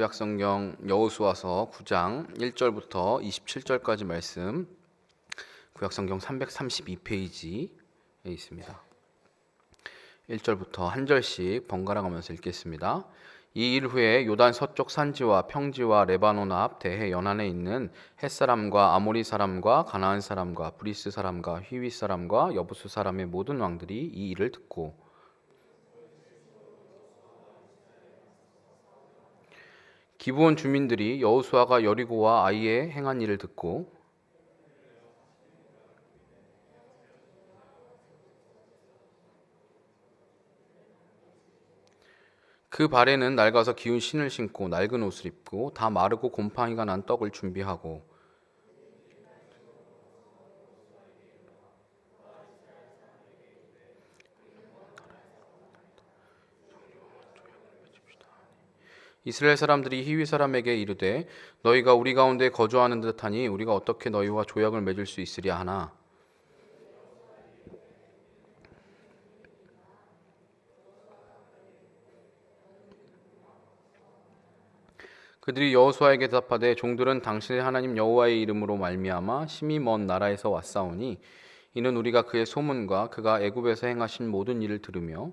구약성경 여호수아서 9장 1절부터 27절까지 말씀, 구약성경 332페이지에 있습니다. 1절부터 한 절씩 번갈아 가면서 읽겠습니다. 이 일 후에 요단 서쪽 산지와 평지와 레바논 앞 대해 연안에 있는 헷사람과 아모리 사람과 가나안 사람과 브리스 사람과 휘윗 사람과 여부수 사람의 모든 왕들이 이 일을 듣고 기브온 주민들이 여호수아가 여리고와 아이에 행한 일을 듣고 그 발에는 낡아서 기운 신을 신고 낡은 옷을 입고 다 마르고 곰팡이가 난 떡을 준비하고 이스라엘 사람들이 히위 사람에게 이르되 너희가 우리 가운데 거주하는 듯하니 우리가 어떻게 너희와 조약을 맺을 수 있으랴 하나 그들이 여호수아에게 대답하되 종들은 당신의 하나님 여호와의 이름으로 말미암아 심히 먼 나라에서 왔사오니 이는 우리가 그의 소문과 그가 애굽에서 행하신 모든 일을 들으며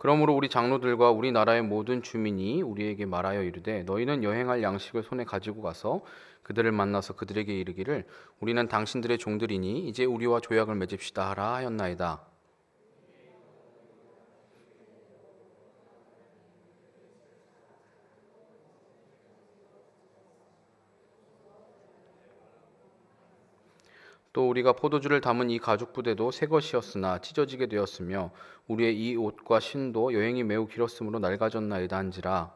그러므로 우리 장로들과 우리 나라의 모든 주민이 우리에게 말하여 이르되 너희는 여행할 양식을 손에 가지고 가서 그들을 만나서 그들에게 이르기를 우리는 당신들의 종들이니 이제 우리와 조약을 맺읍시다 하라 하였나이다. 또 우리가 포도주를 담은 이 가죽 부대도 새 것이었으나 찢어지게 되었으며 우리의 이 옷과 신도 여행이 매우 길었으므로 낡아졌나이다 한지라.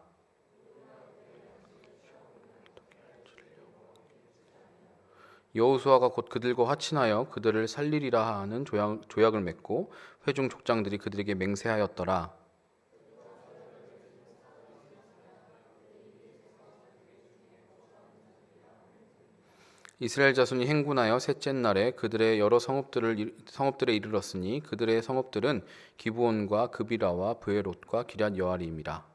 여호수아가 곧 그들과 화친하여 그들을 살리리라 하는 조약을 맺고 회중 족장들이 그들에게 맹세하였더라. 이스라엘 자손이 행군하여 셋째 날에 그들의 여러 성읍들에 이르렀으니 그들의 성읍들은 기브온과 그비라와 브에롯과 기럇 여아림이라.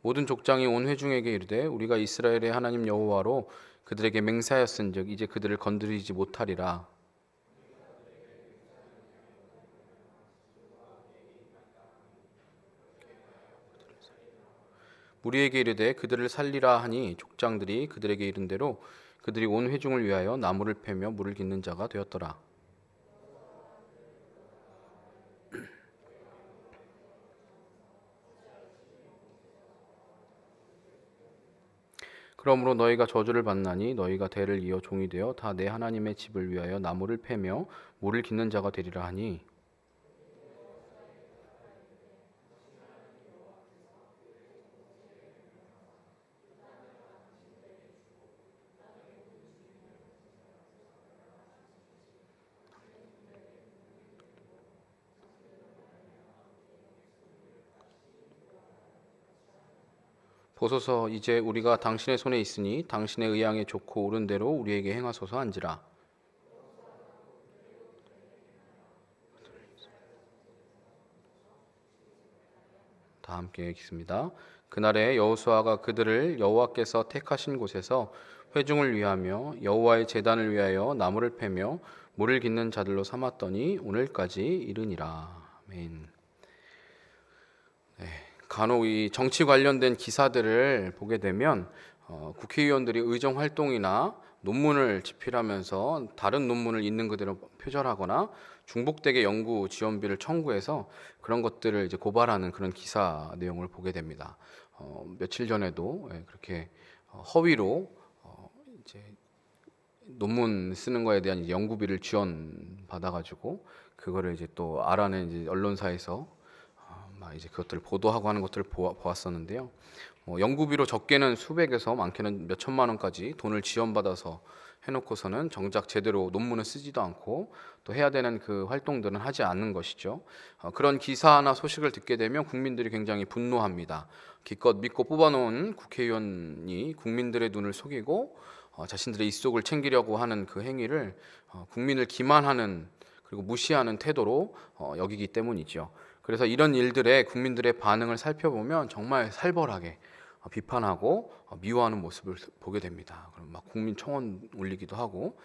모든 족장이 온 회중에게 이르되 우리가 이스라엘의 하나님 여호와로 그들에게 맹세하였은즉 이제 그들을 건드리지 못하리라. 우리에게 이르되 그들을 살리라 하니 족장들이 그들에게 이른 대로 그들이 온 회중을 위하여 나무를 패며 물을 깃는 자가 되었더라. 그러므로 너희가 저주를 받나니 너희가 대를 이어 종이 되어 다 내 하나님의 집을 위하여 나무를 패며 물을 깃는 자가 되리라 하니 보소서 이제 우리가 당신의 손에 있으니 당신의 의향에 좋고 옳은 대로 우리에게 행하소서 한지라. 다 함께 읽습니다. 그날에 여호수아가 그들을 여호와께서 택하신 곳에서 회중을 위하며 여호와의 제단을 위하여 나무를 패며 물을 깃는 자들로 삼았더니 오늘까지 이르니라. 아멘. 간혹 이 정치 관련된 기사들을 보게 되면 국회의원들이 의정 활동이나 논문을 집필하면서 다른 논문을 있는 그대로 표절하거나 중복되게 연구 지원비를 청구해서 그런 것들을 이제 고발하는 그런 기사 내용을 보게 됩니다. 며칠 전에도 그렇게 허위로 이제 논문 쓰는 거에 대한 연구비를 지원 받아가지고 그거를 이제 또 알아낸 이제 언론사에서 이제 그것들을 보도하고 하는 것들을 보았었는데요. 연구비로 적게는 수백에서 많게는 몇 천만 원까지 돈을 지원받아서 해놓고서는 정작 제대로 논문을 쓰지도 않고 또 해야 되는 그 활동들은 하지 않는 것이죠. 그런 기사나 소식을 듣게 되면 국민들이 굉장히 분노합니다. 기껏 믿고 뽑아놓은 국회의원이 국민들의 눈을 속이고 자신들의 입속을 챙기려고 하는 그 행위를 국민을 기만하는 그리고 무시하는 태도로 여기기 때문이죠. 그래서 이런 일들에 국민들의 반응을 살펴보면 정말 살벌하게 비판하고 미워하는 모습을 보게 됩니다. 그럼 막 국민청원 올리기도 하고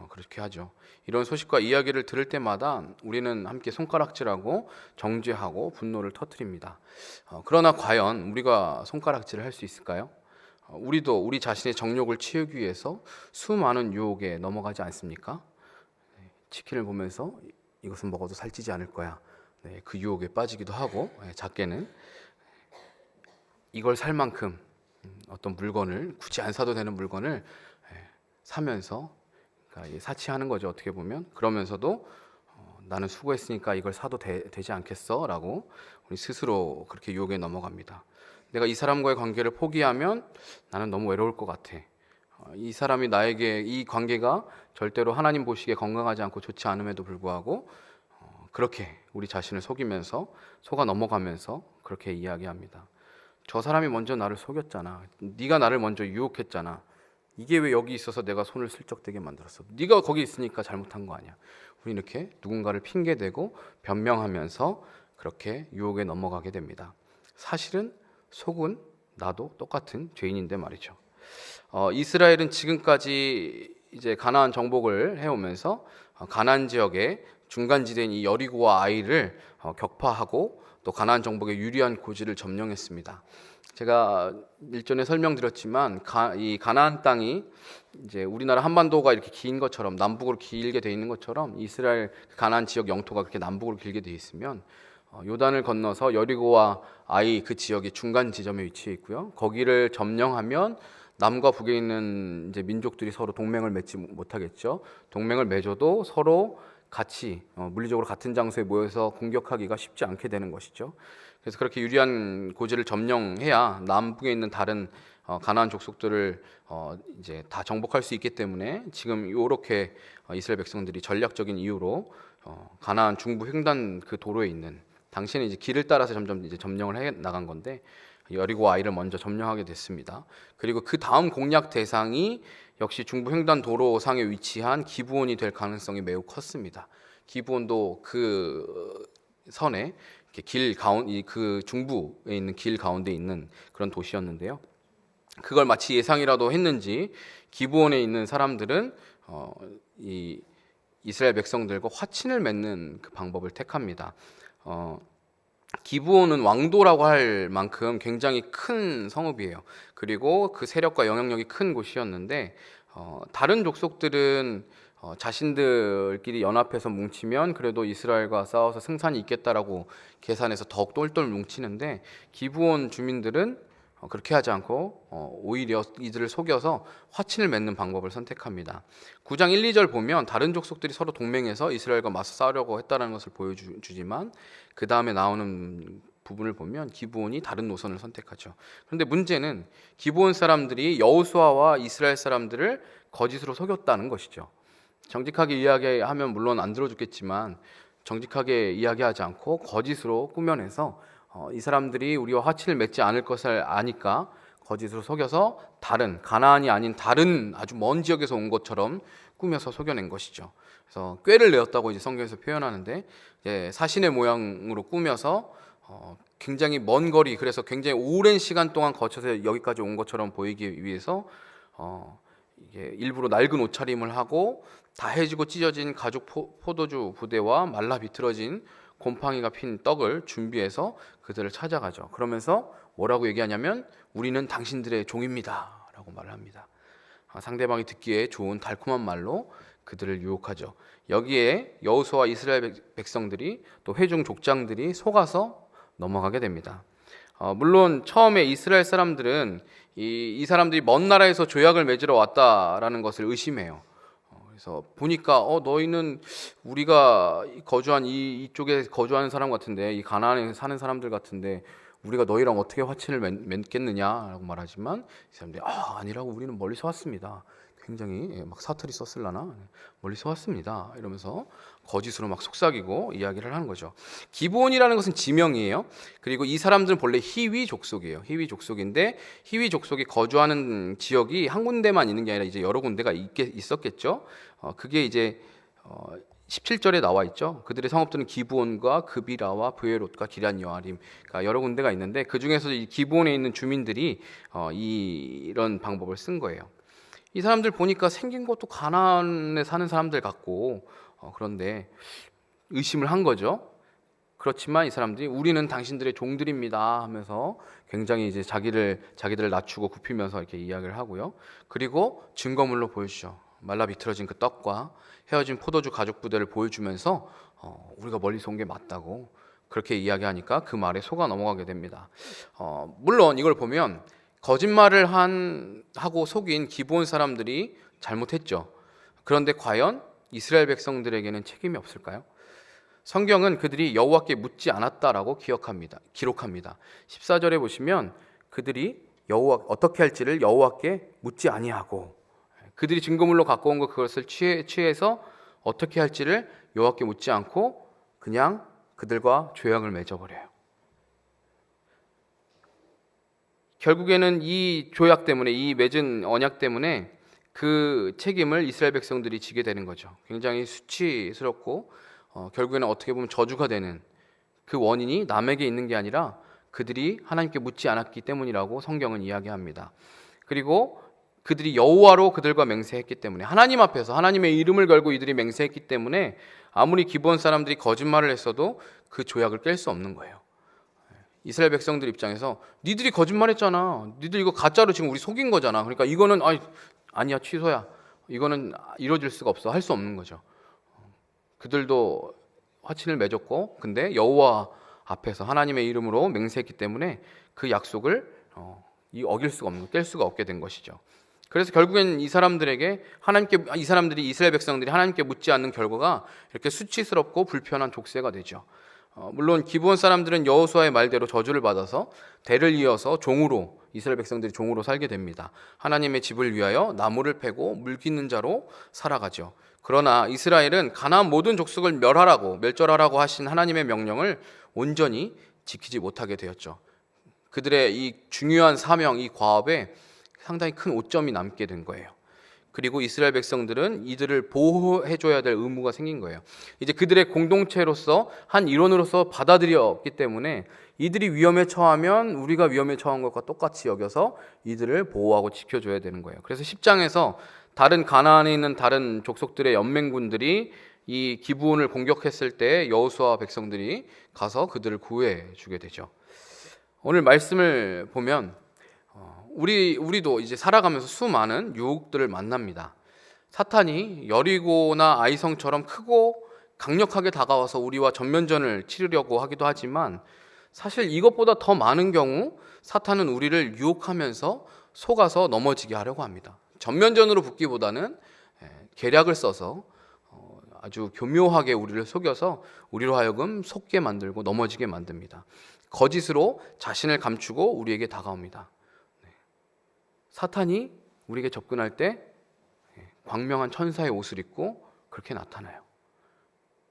그렇게 하죠. 이런 소식과 이야기를 들을 때마다 우리는 함께 손가락질하고 정죄하고 분노를 터뜨립니다. 그러나 과연 우리가 손가락질을 할 수 있을까요? 우리도 우리 자신의 정욕을 채우기 위해서 수많은 유혹에 넘어가지 않습니까? 치킨을 보면서 이것은 먹어도 살찌지 않을 거야. 네, 그 유혹에 빠지기도 하고 작게는 이걸 살 만큼 어떤 물건을 굳이 안 사도 되는 물건을 사면서 그러니까 사치하는 거죠. 어떻게 보면 그러면서도 나는 수고했으니까 이걸 사도 되지 않겠어? 라고 우리 스스로 그렇게 유혹에 넘어갑니다. 내가 이 사람과의 관계를 포기하면 나는 너무 외로울 것 같아. 이 사람이 나에게 이 관계가 절대로 하나님 보시기에 건강하지 않고 좋지 않음에도 불구하고 그렇게 우리 자신을 속아 넘어가면서 그렇게 이야기합니다. 저 사람이 먼저 나를 속였잖아. 네가 나를 먼저 유혹했잖아. 이게 왜 여기 있어서 내가 손을 슬쩍 대게 만들었어? 네가 거기 있으니까 잘못한 거 아니야. 우리 이렇게 누군가를 핑계대고 변명하면서 그렇게 유혹에 넘어가게 됩니다. 사실은 속은 나도 똑같은 죄인인데 말이죠. 이스라엘은 지금까지 이제 가나안 정복을 해오면서 가나안 지역의 중간지대인 이 여리고와 아이를 격파하고 또 가나안 정복의 유리한 고지를 점령했습니다. 제가 일전에 설명드렸지만 이 가나안 땅이 이제 우리나라 한반도가 이렇게 긴 것처럼 남북으로 길게 돼 있는 것처럼 이스라엘 가나안 지역 영토가 그렇게 남북으로 길게 돼 있으면 요단을 건너서 여리고와 아이 그 지역이 중간 지점에 위치해 있고요. 거기를 점령하면 남과 북에 있는 이제 민족들이 서로 동맹을 맺지 못하겠죠. 동맹을 맺어도 서로 같이 물리적으로 같은 장소에 모여서 공격하기가 쉽지 않게 되는 것이죠. 그래서 그렇게 유리한 고지를 점령해야 남북에 있는 다른 가나안 족속들을 이제 다 정복할 수 있기 때문에 지금 이렇게 이스라엘 백성들이 전략적인 이유로 가나안 중부 횡단 그 도로에 있는 당시에는 이제 길을 따라서 점점 이제 점령을 해 나간 건데 여리고 아이를 먼저 점령하게 됐습니다. 그리고 그 다음 공략 대상이 역시 중부 횡단 도로상에 위치한 기브온이 될 가능성이 매우 컸습니다. 기브온도 그 선에 그 중부에 있는 길 가운데 있는 그런 도시였는데요. 그걸 마치 예상이라도 했는지 기브온에 있는 사람들은 이 이스라엘 백성들과 화친을 맺는 그 방법을 택합니다. 기브온은 왕도라고 할 만큼 굉장히 큰 성읍이에요. 그리고 그 세력과 영향력이 큰 곳이었는데 다른 족속들은 자신들끼리 연합해서 뭉치면 그래도 이스라엘과 싸워서 승산이 있겠다라고 계산해서 더욱 똘똘 뭉치는데 기브온 주민들은 그렇게 하지 않고 오히려 이들을 속여서 화친을 맺는 방법을 선택합니다. 9장 1, 2절 보면 다른 족속들이 서로 동맹해서 이스라엘과 맞서 싸우려고 했다는 것을 보여주지만 그 다음에 나오는 부분을 보면 기브온이 다른 노선을 선택하죠. 그런데 문제는 기브온 사람들이 여호수아와 이스라엘 사람들을 거짓으로 속였다는 것이죠. 정직하게 이야기하면 물론 안 들어주겠지만 정직하게 이야기하지 않고 거짓으로 꾸며내서 이 사람들이 우리와 화친을 맺지 않을 것을 아니까 거짓으로 속여서 다른 가나안이 아닌 다른 아주 먼 지역에서 온 것처럼 꾸며서 속여낸 것이죠. 그래서 꾀를 내었다고 이제 성경에서 표현하는데 사신의 모양으로 꾸며서 굉장히 먼 거리 그래서 굉장히 오랜 시간 동안 거쳐서 여기까지 온 것처럼 보이기 위해서 이게 일부러 낡은 옷차림을 하고 다 해지고 찢어진 가죽 포도주 부대와 말라 비틀어진 곰팡이가 핀 떡을 준비해서 그들을 찾아가죠. 그러면서 뭐라고 얘기하냐면 우리는 당신들의 종입니다 라고 말을 합니다. 상대방이 듣기에 좋은 달콤한 말로 그들을 유혹하죠. 여기에 여호수아와 이스라엘 백성들이 또 회중 족장들이 속아서 넘어가게 됩니다. 물론 처음에 이스라엘 사람들은 이 사람들이 먼 나라에서 조약을 맺으러 왔다라는 것을 의심해요. 그래서 보니까 너희는 우리가 거주한 이쪽에 거주하는 사람 같은데 이 가나안에 사는 사람들 같은데 우리가 너희랑 어떻게 화친을 맺겠느냐라고 말하지만 이 사람들이 아니라고 우리는 멀리서 왔습니다. 굉장히 막 사투리 썼을라나 멀리서 왔습니다 이러면서 거짓으로 막 속삭이고 이야기를 하는 거죠. 기브온이라는 것은 지명이에요. 그리고 이 사람들은 본래 히위 족속이에요. 히위 족속인데 히위 족속이 거주하는 지역이 한 군데만 있는 게 아니라 이제 여러 군데가 있었겠죠. 그게 이제 17절에 나와 있죠. 그들의 성읍들은 기브온과 그비라와 브에롯과 기럇 여아림, 그러니까 여러 군데가 있는데 그 중에서 이 기브온에 있는 주민들이 이런 방법을 쓴 거예요. 이 사람들 보니까 생긴 것도 가나안에 사는 사람들 같고 그런데 의심을 한 거죠. 그렇지만 이 사람들이 우리는 당신들의 종들입니다 하면서 굉장히 이제 자기들을 낮추고 굽히면서 이렇게 이야기를 하고요. 그리고 증거물로 보여주죠. 말라 비틀어진 그 떡과 헤어진 포도주 가죽 부대를 보여주면서 우리가 멀리서 온 게 맞다고 그렇게 이야기하니까 그 말에 속아 넘어가게 됩니다. 물론 이걸 보면 거짓말을 하고 속인 기브온 사람들이 잘못했죠. 그런데 과연 이스라엘 백성들에게는 책임이 없을까요? 성경은 그들이 여호와께 묻지 않았다라고 기록합니다. 14절에 보시면 그들이 어떻게 할지를 여호와께 묻지 아니하고, 그들이 증거물로 갖고 온 그것을 취해서 어떻게 할지를 여호와께 묻지 않고 그냥 그들과 조약을 맺어버려요. 결국에는 이 조약 때문에, 이 맺은 언약 때문에 그 책임을 이스라엘 백성들이 지게 되는 거죠. 굉장히 수치스럽고 결국에는 어떻게 보면 저주가 되는, 그 원인이 남에게 있는 게 아니라 그들이 하나님께 묻지 않았기 때문이라고 성경은 이야기합니다. 그리고 그들이 여호와로 그들과 맹세했기 때문에, 하나님 앞에서 하나님의 이름을 걸고 이들이 맹세했기 때문에 아무리 기브온 사람들이 거짓말을 했어도 그 조약을 깰 수 없는 거예요. 이스라엘 백성들 입장에서 니들이 거짓말했잖아, 니들 이거 가짜로 지금 우리 속인 거잖아, 그러니까 이거는 아니야, 취소야, 이거는 이루어질 수가 없어, 할 수 없는 거죠. 그들도 화친을 맺었고, 근데 여호와 앞에서 하나님의 이름으로 맹세했기 때문에 그 약속을 어길 수가 없는, 깰 수가 없게 된 것이죠. 그래서 결국엔 이 사람들이 이스라엘 백성들이 하나님께 묻지 않는 결과가 이렇게 수치스럽고 불편한 족쇄가 되죠. 물론 기브온 사람들은 여호수아의 말대로 저주를 받아서 대를 이어서 이스라엘 백성들이 종으로 살게 됩니다. 하나님의 집을 위하여 나무를 패고 물 깃는 자로 살아가죠. 그러나 이스라엘은 가나안 모든 족속을 멸절하라고 하신 하나님의 명령을 온전히 지키지 못하게 되었죠. 그들의 이 중요한 사명, 이 과업에 상당히 큰 오점이 남게 된 거예요. 그리고 이스라엘 백성들은 이들을 보호해줘야 될 의무가 생긴 거예요. 이제 그들의 공동체로서 한 일원으로서 받아들였기 때문에 이들이 위험에 처하면 우리가 위험에 처한 것과 똑같이 여겨서 이들을 보호하고 지켜줘야 되는 거예요. 그래서 10장에서 가나안에 있는 다른 족속들의 연맹군들이 이 기브온을 공격했을 때 여호수아 백성들이 가서 그들을 구해 주게 되죠. 오늘 말씀을 보면 우리도 이제 살아가면서 수많은 유혹들을 만납니다. 사탄이 여리고나 아이성처럼 크고 강력하게 다가와서 우리와 전면전을 치르려고 하기도 하지만 사실 이것보다 더 많은 경우 사탄은 우리를 유혹하면서 속아서 넘어지게 하려고 합니다. 전면전으로 붙기보다는 계략을 써서 아주 교묘하게 우리를 속여서 우리로 하여금 속게 만들고 넘어지게 만듭니다. 거짓으로 자신을 감추고 우리에게 다가옵니다. 사탄이 우리에게 접근할 때 광명한 천사의 옷을 입고 그렇게 나타나요.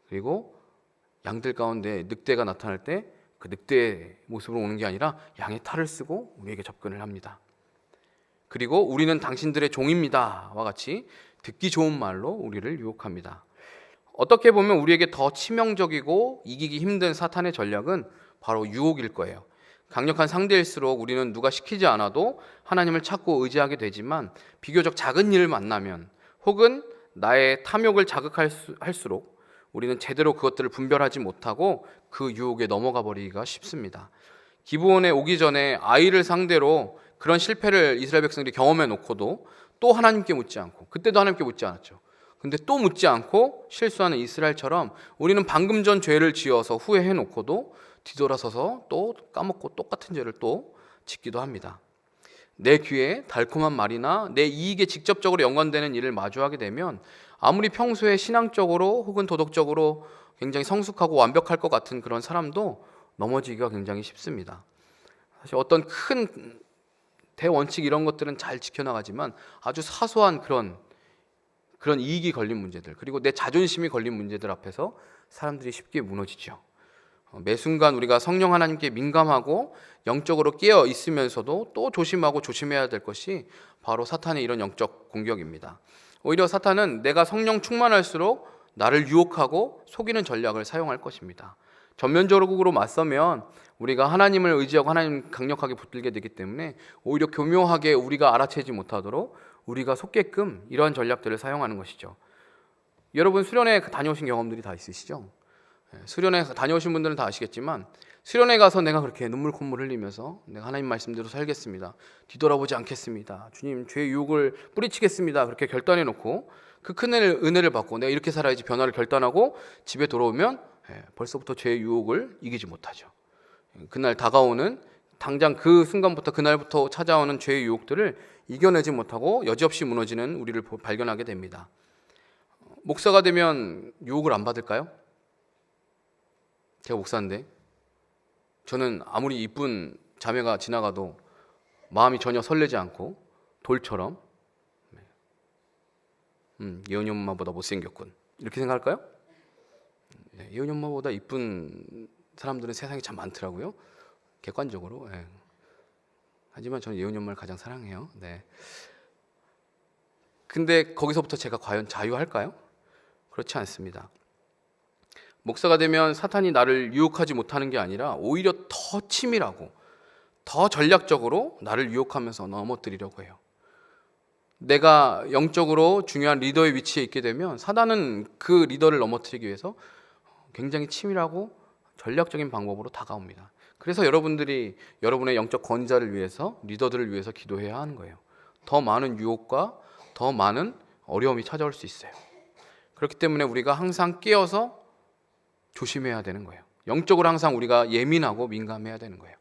그리고 양들 가운데 늑대가 나타날 때 그 늑대의 모습으로 오는 게 아니라 양의 탈을 쓰고 우리에게 접근을 합니다. 그리고 우리는 당신들의 종입니다와 같이 듣기 좋은 말로 우리를 유혹합니다. 어떻게 보면 우리에게 더 치명적이고 이기기 힘든 사탄의 전략은 바로 유혹일 거예요. 강력한 상대일수록 우리는 누가 시키지 않아도 하나님을 찾고 의지하게 되지만 비교적 작은 일을 만나면 혹은 나의 탐욕을 자극할수록 우리는 제대로 그것들을 분별하지 못하고 그 유혹에 넘어가 버리기가 쉽습니다. 기브온에 오기 전에 아이를 상대로 그런 실패를 이스라엘 백성들이 경험해 놓고도 또 하나님께 묻지 않고, 그때도 하나님께 묻지 않았죠. 근데 또 묻지 않고 실수하는 이스라엘처럼 우리는 방금 전 죄를 지어서 후회해 놓고도 뒤돌아서서 또 까먹고 똑같은 죄를 또 짓기도 합니다. 내 귀에 달콤한 말이나 내 이익에 직접적으로 연관되는 일을 마주하게 되면 아무리 평소에 신앙적으로 혹은 도덕적으로 굉장히 성숙하고 완벽할 것 같은 그런 사람도 넘어지기가 굉장히 쉽습니다. 사실 어떤 큰 대원칙 이런 것들은 잘 지켜나가지만 아주 사소한 그런 그런 이익이 걸린 문제들, 그리고 내 자존심이 걸린 문제들 앞에서 사람들이 쉽게 무너지죠. 매 순간 우리가 성령 하나님께 민감하고 영적으로 깨어 있으면서도 또 조심하고 조심해야 될 것이 바로 사탄의 이런 영적 공격입니다. 오히려 사탄은 내가 성령 충만할수록 나를 유혹하고 속이는 전략을 사용할 것입니다. 전면적으로 맞서면 우리가 하나님을 의지하고 하나님 강력하게 붙들게 되기 때문에 오히려 교묘하게 우리가 알아채지 못하도록 우리가 속게끔 이러한 전략들을 사용하는 것이죠. 여러분 수련회 다녀오신 경험들이 다 있으시죠? 수련회 다녀오신 분들은 다 아시겠지만 수련회 가서 내가 그렇게 눈물 콧물 흘리면서 내가 하나님 말씀대로 살겠습니다, 뒤돌아보지 않겠습니다, 주님 죄의 유혹을 뿌리치겠습니다, 그렇게 결단해 놓고 그 큰 은혜를 받고 내가 이렇게 살아야지 변화를 결단하고 집에 돌아오면 벌써부터 죄의 유혹을 이기지 못하죠. 그날 다가오는 당장 그 순간부터 그날부터 찾아오는 죄의 유혹들을 이겨내지 못하고 여지없이 무너지는 우리를 발견하게 됩니다. 목사가 되면 유혹을 안 받을까요? 제가 목사인데 저는 아무리 이쁜 자매가 지나가도 마음이 전혀 설레지 않고 돌처럼 예은이 엄마보다 못생겼군 이렇게 생각할까요? 예은이 엄마보다 이쁜 사람들은 세상에 참 많더라고요, 객관적으로. 하지만 저는 예은이 엄마를 가장 사랑해요. 근데 거기서부터 제가 과연 자유할까요? 그렇지 않습니다. 목사가 되면 사탄이 나를 유혹하지 못하는 게 아니라 오히려 더 치밀하고 더 전략적으로 나를 유혹하면서 넘어뜨리려고 해요. 내가 영적으로 중요한 리더의 위치에 있게 되면 사단은 그 리더를 넘어뜨리기 위해서 굉장히 치밀하고 전략적인 방법으로 다가옵니다. 그래서 여러분들이 여러분의 영적 권위자를 위해서, 리더들을 위해서 기도해야 하는 거예요. 더 많은 유혹과 더 많은 어려움이 찾아올 수 있어요. 그렇기 때문에 우리가 항상 깨어서 조심해야 되는 거예요. 영적으로 항상 우리가 예민하고 민감해야 되는 거예요.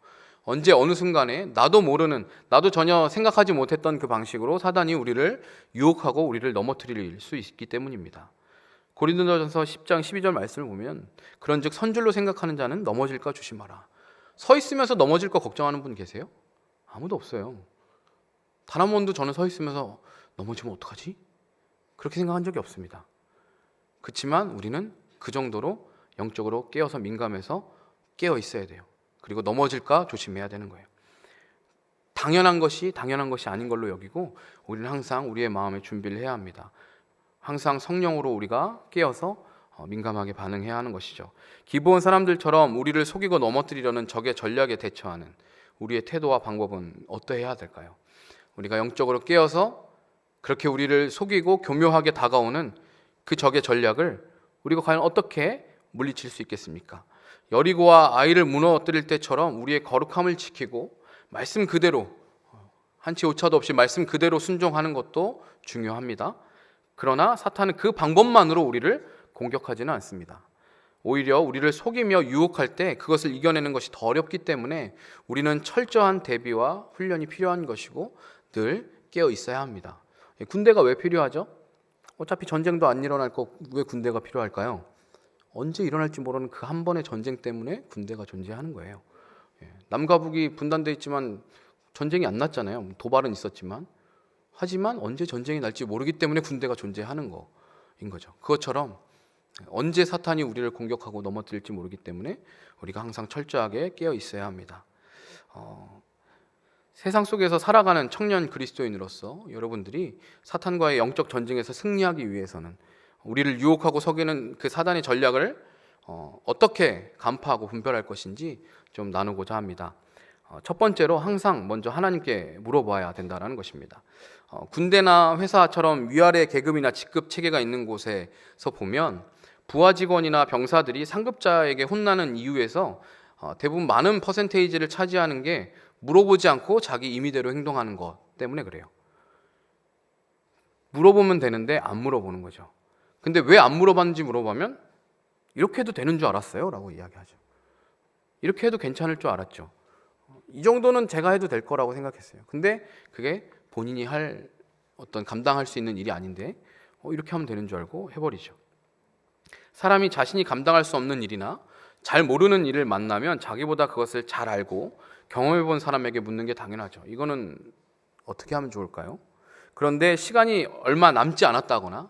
언제 어느 순간에 나도 모르는, 나도 전혀 생각하지 못했던 그 방식으로 사단이 우리를 유혹하고 우리를 넘어뜨릴 수 있기 때문입니다. 고린도전서 10장 12절 말씀을 보면 그런즉 선줄로 생각하는 자는 넘어질까 조심하라. 서 있으면서 넘어질 거 걱정하는 분 계세요? 아무도 없어요. 단 한 번도 저는 서 있으면서 넘어지면 어떡하지? 그렇게 생각한 적이 없습니다. 그렇지만 우리는 그 정도로 영적으로 깨어서 민감해서 깨어 있어야 돼요. 그리고 넘어질까 조심해야 되는 거예요. 당연한 것이 아닌 걸로 여기고 우리는 항상 우리의 마음의 준비를 해야 합니다. 항상 성령으로 우리가 깨어서 민감하게 반응해야 하는 것이죠. 기브온 사람들처럼 우리를 속이고 넘어뜨리려는 적의 전략에 대처하는 우리의 태도와 방법은 어떠해야 될까요? 우리가 영적으로 깨어서 그렇게 우리를 속이고 교묘하게 다가오는 그 적의 전략을 우리가 과연 어떻게 물리칠 수 있겠습니까? 여리고와 아이를 무너뜨릴 때처럼 우리의 거룩함을 지키고 말씀 그대로 한치 오차도 없이 말씀 그대로 순종하는 것도 중요합니다. 그러나 사탄은 그 방법만으로 우리를 공격하지는 않습니다. 오히려 우리를 속이며 유혹할 때 그것을 이겨내는 것이 더 어렵기 때문에 우리는 철저한 대비와 훈련이 필요한 것이고 늘 깨어 있어야 합니다. 군대가 왜 필요하죠? 어차피 전쟁도 안 일어날 거 왜 군대가 필요할까요? 언제 일어날지 모르는 그 한 번의 전쟁 때문에 군대가 존재하는 거예요. 남과 북이 분단되어 있지만 전쟁이 안 났잖아요. 도발은 있었지만. 하지만 언제 전쟁이 날지 모르기 때문에 군대가 존재하는 거인 거죠. 그것처럼 언제 사탄이 우리를 공격하고 넘어뜨릴지 모르기 때문에 우리가 항상 철저하게 깨어 있어야 합니다. 세상 속에서 살아가는 청년 그리스도인으로서 여러분들이 사탄과의 영적 전쟁에서 승리하기 위해서는 우리를 유혹하고 속이는 그 사단의 전략을 어떻게 간파하고 분별할 것인지 좀 나누고자 합니다. 첫 번째로 항상 먼저 하나님께 물어봐야 된다는 것입니다. 군대나 회사처럼 위아래 계급이나 직급 체계가 있는 곳에서 보면 부하 직원이나 병사들이 상급자에게 혼나는 이유에서 대부분 많은 퍼센테이지를 차지하는 게 물어보지 않고 자기 임의대로 행동하는 것 때문에 그래요. 물어보면 되는데 안 물어보는 거죠. 근데 왜 안 물어봤는지 물어보면 이렇게 해도 되는 줄 알았어요 라고 이야기하죠. 이렇게 해도 괜찮을 줄 알았죠. 이 정도는 제가 해도 될 거라고 생각했어요. 근데 그게 본인이 감당할 수 있는 일이 아닌데 이렇게 하면 되는 줄 알고 해버리죠. 사람이 자신이 감당할 수 없는 일이나 잘 모르는 일을 만나면 자기보다 그것을 잘 알고 경험해 본 사람에게 묻는 게 당연하죠. 이거는 어떻게 하면 좋을까요? 그런데 시간이 얼마 남지 않았다거나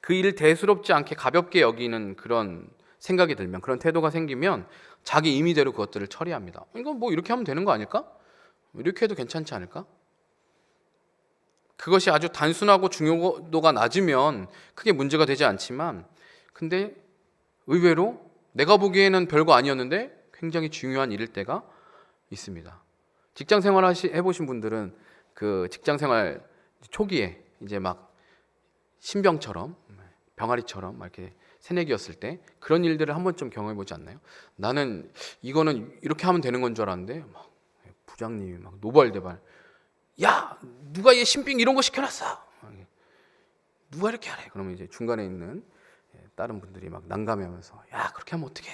그 일을 대수롭지 않게 가볍게 여기는 그런 생각이 들면, 그런 태도가 생기면 자기 임의대로 그것들을 처리합니다. 이건 뭐 이렇게 하면 되는 거 아닐까? 이렇게 해도 괜찮지 않을까? 그것이 아주 단순하고 중요도가 낮으면 크게 문제가 되지 않지만, 근데 의외로 내가 보기에는 별거 아니었는데 굉장히 중요한 일일 때가 있습니다. 직장 생활 해보신 분들은 그 직장 생활 초기에 이제 막 신병처럼, 병아리처럼 막 이렇게 새내기였을 때 그런 일들을 한 번쯤 경험해 보지 않나요? 나는 이거는 이렇게 하면 되는 건 줄 알았는데 막 부장님이 막 노발대발, 야 누가 얘 신빙 이런 거 시켜놨어, 누가 이렇게 하래. 그러면 이제 중간에 있는 다른 분들이 막 난감해하면서, 야 그렇게 하면 어떡해,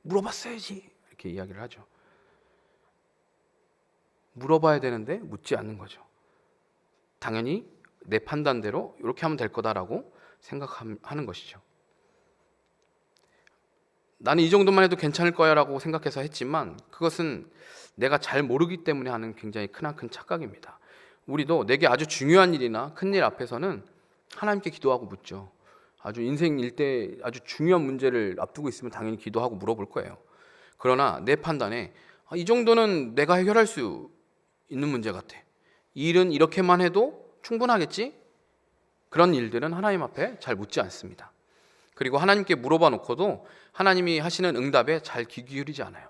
물어봤어야지, 이렇게 이야기를 하죠. 물어봐야 되는데 묻지 않는 거죠. 당연히 내 판단대로 이렇게 하면 될 거다라고 생각하는 것이죠. 나는 이 정도만 해도 괜찮을 거야 라고 생각해서 했지만, 그것은 내가 잘 모르기 때문에 하는 굉장히 크나큰 착각입니다. 우리도 내게 아주 중요한 일이나 큰 일 앞에서는 하나님께 기도하고 묻죠. 아주 인생 일대 아주 중요한 문제를 앞두고 있으면 당연히 기도하고 물어볼 거예요. 그러나 내 판단에 이 정도는 내가 해결할 수 있는 문제 같아, 이 일은 이렇게만 해도 충분하겠지? 그런 일들은 하나님 앞에 잘 묻지 않습니다. 그리고 하나님께 물어봐 놓고도 하나님이 하시는 응답에 잘 귀 기울이지 않아요.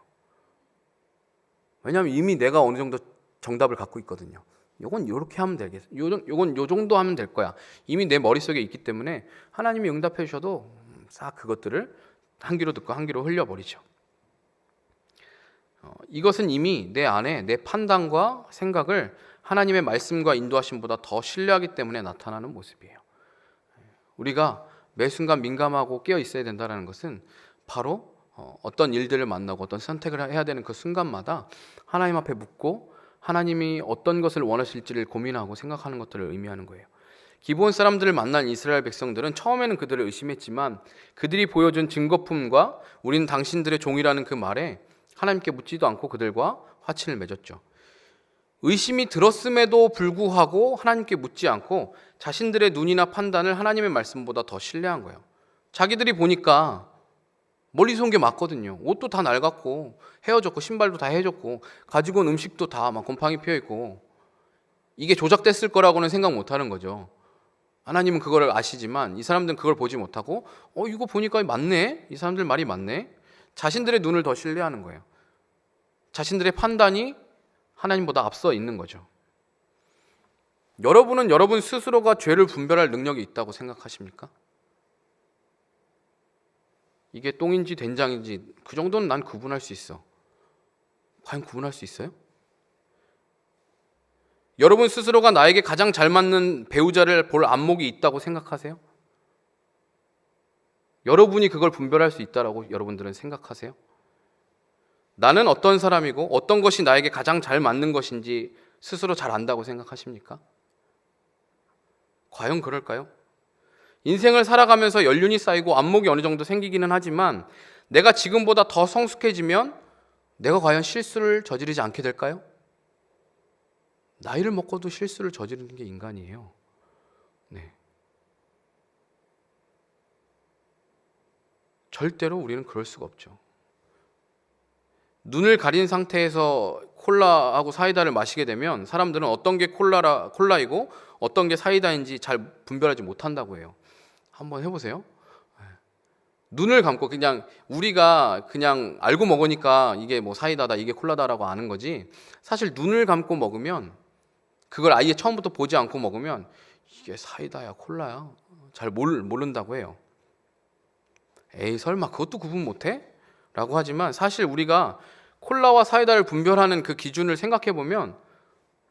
왜냐하면 이미 내가 어느 정도 정답을 갖고 있거든요. 요건 요렇게 하면 되겠어, 요건 요 정도 하면 될 거야. 이미 내 머릿속에 있기 때문에 하나님이 응답해 주셔도 싹 그것들을 한 귀로 듣고 한 귀로 흘려버리죠. 이것은 이미 내 안에 내 판단과 생각을 하나님의 말씀과 인도하심보다 더 신뢰하기 때문에 나타나는 모습이에요. 우리가 매 순간 민감하고 깨어 있어야 된다는 것은 바로 어떤 일들을 만나고 어떤 선택을 해야 되는 그 순간마다 하나님 앞에 묻고 하나님이 어떤 것을 원하실지를 고민하고 생각하는 것들을 의미하는 거예요. 기브온 사람들을 만난 이스라엘 백성들은 처음에는 그들을 의심했지만 그들이 보여준 증거품과 우리는 당신들의 종이라는 그 말에 하나님께 묻지도 않고 그들과 화친을 맺었죠. 의심이 들었음에도 불구하고 하나님께 묻지 않고 자신들의 눈이나 판단을 하나님의 말씀보다 더 신뢰한 거예요. 자기들이 보니까 멀리서 온 게 맞거든요. 옷도 다 낡았고 헤어졌고 신발도 다 헤어졌고 가지고 온 음식도 다 막 곰팡이 피어있고, 이게 조작됐을 거라고는 생각 못하는 거죠. 하나님은 그걸 아시지만 이 사람들은 그걸 보지 못하고 이거 보니까 맞네, 이 사람들 말이 맞네, 자신들의 눈을 더 신뢰하는 거예요. 자신들의 판단이 하나님보다 앞서 있는 거죠. 여러분은 여러분 스스로가 죄를 분별할 능력이 있다고 생각하십니까? 이게 똥인지 된장인지 그 정도는 난 구분할 수 있어. 과연 구분할 수 있어요? 여러분 스스로가 나에게 가장 잘 맞는 배우자를 볼 안목이 있다고 생각하세요? 여러분이 그걸 분별할 수 있다라고 여러분들은 생각하세요? 나는 어떤 사람이고 어떤 것이 나에게 가장 잘 맞는 것인지 스스로 잘 안다고 생각하십니까? 과연 그럴까요? 인생을 살아가면서 연륜이 쌓이고 안목이 어느 정도 생기기는 하지만 내가 지금보다 더 성숙해지면 내가 과연 실수를 저지르지 않게 될까요? 나이를 먹고도 실수를 저지르는 게 인간이에요. 네. 절대로 우리는 그럴 수가 없죠. 눈을 가린 상태에서 콜라하고 사이다를 마시게 되면 사람들은 어떤 게 콜라이고 어떤 게 사이다인지 잘 분별하지 못한다고 해요. 한번 해보세요. 눈을 감고 그냥 우리가 그냥 알고 먹으니까 이게 뭐 사이다다 이게 콜라다라고 아는 거지, 사실 눈을 감고 먹으면, 그걸 아예 처음부터 보지 않고 먹으면 이게 사이다야 콜라야 잘 모른다고 해요. 에이 설마 그것도 구분 못해? 라고 하지만 사실 우리가 콜라와 사이다를 분별하는 그 기준을 생각해 보면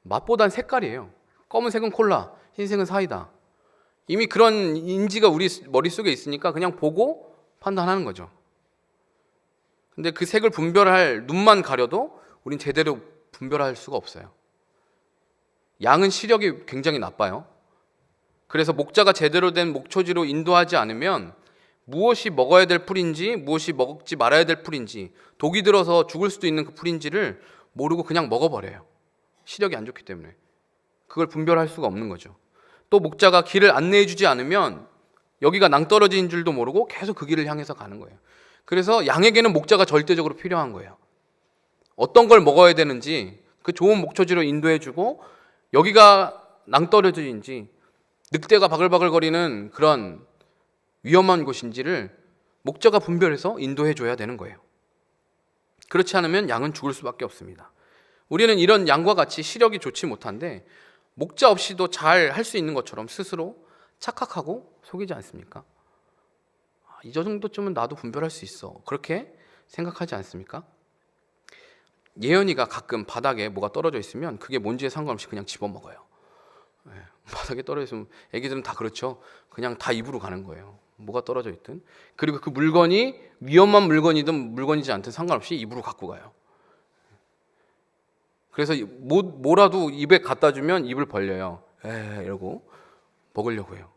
맛보단 색깔이에요. 검은색은 콜라, 흰색은 사이다. 이미 그런 인지가 우리 머릿속에 있으니까 그냥 보고 판단하는 거죠. 근데 그 색을 분별할 눈만 가려도 우린 제대로 분별할 수가 없어요. 양은 시력이 굉장히 나빠요. 그래서 목자가 제대로 된 목초지로 인도하지 않으면 무엇이 먹어야 될 풀인지 무엇이 먹지 말아야 될 풀인지, 독이 들어서 죽을 수도 있는 그 풀인지를 모르고 그냥 먹어버려요. 시력이 안 좋기 때문에 그걸 분별할 수가 없는 거죠. 또 목자가 길을 안내해 주지 않으면 여기가 낭떠러지인 줄도 모르고 계속 그 길을 향해서 가는 거예요. 그래서 양에게는 목자가 절대적으로 필요한 거예요. 어떤 걸 먹어야 되는지 그 좋은 목초지로 인도해주고, 여기가 낭떠러지인지 늑대가 바글바글거리는 그런 위험한 곳인지를 목자가 분별해서 인도해줘야 되는 거예요. 그렇지 않으면 양은 죽을 수밖에 없습니다. 우리는 이런 양과 같이 시력이 좋지 못한데 목자 없이도 잘 할 수 있는 것처럼 스스로 착각하고 속이지 않습니까? 이 정도쯤은 나도 분별할 수 있어, 그렇게 생각하지 않습니까? 예언이가 가끔 바닥에 뭐가 떨어져 있으면 그게 뭔지에 상관없이 그냥 집어먹어요. 바닥에 떨어져 있으면 애기들은 다 그렇죠. 그냥 다 입으로 가는 거예요. 뭐가 떨어져 있든. 그리고 그 물건이 위험한 물건이든 물건이지 않든 상관없이 입으로 갖고 가요. 그래서 뭐라도 입에 갖다 주면 입을 벌려요. 이러고 먹으려고 해요.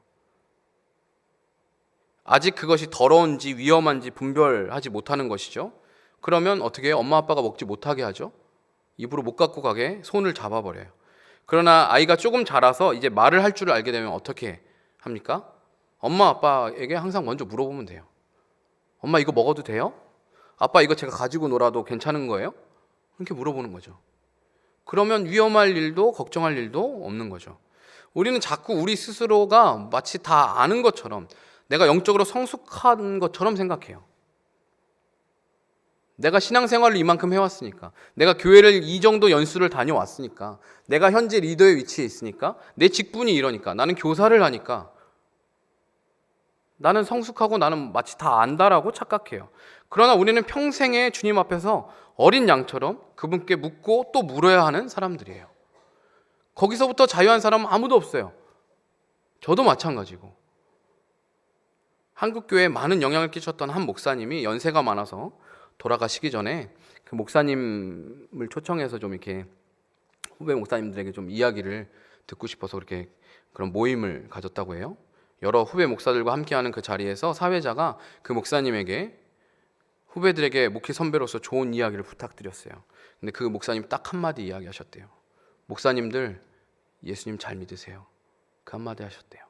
아직 그것이 더러운지 위험한지 분별하지 못하는 것이죠. 그러면 어떻게 해요? 엄마 아빠가 먹지 못하게 하죠. 입으로 못 갖고 가게 손을 잡아버려요. 그러나 아이가 조금 자라서 이제 말을 할 줄을 알게 되면 어떻게 합니까? 엄마 아빠에게 항상 먼저 물어보면 돼요. 엄마 이거 먹어도 돼요? 아빠 이거 제가 가지고 놀아도 괜찮은 거예요? 이렇게 물어보는 거죠. 그러면 위험할 일도 걱정할 일도 없는 거죠. 우리는 자꾸 우리 스스로가 마치 다 아는 것처럼, 내가 영적으로 성숙한 것처럼 생각해요. 내가 신앙생활을 이만큼 해왔으니까, 내가 교회를 이 정도 연수를 다녀왔으니까, 내가 현재 리더의 위치에 있으니까, 내 직분이 이러니까, 나는 교사를 하니까 나는 성숙하고 나는 마치 다 안다라고 착각해요. 그러나 우리는 평생에 주님 앞에서 어린 양처럼 그분께 묻고 또 물어야 하는 사람들이에요. 거기서부터 자유한 사람은 아무도 없어요. 저도 마찬가지고. 한국교회에 많은 영향을 끼쳤던 한 목사님이 연세가 많아서 돌아가시기 전에 그 목사님을 초청해서 좀 이렇게 후배 목사님들에게 좀 이야기를 듣고 싶어서 그렇게 그런 모임을 가졌다고 해요. 여러 후배 목사들과 함께하는 그 자리에서 사회자가 그 목사님에게 후배들에게 목회 선배로서 좋은 이야기를 부탁드렸어요. 근데 그 목사님 딱 한마디 이야기하셨대요. 목사님들 예수님 잘 믿으세요. 그 한마디 하셨대요.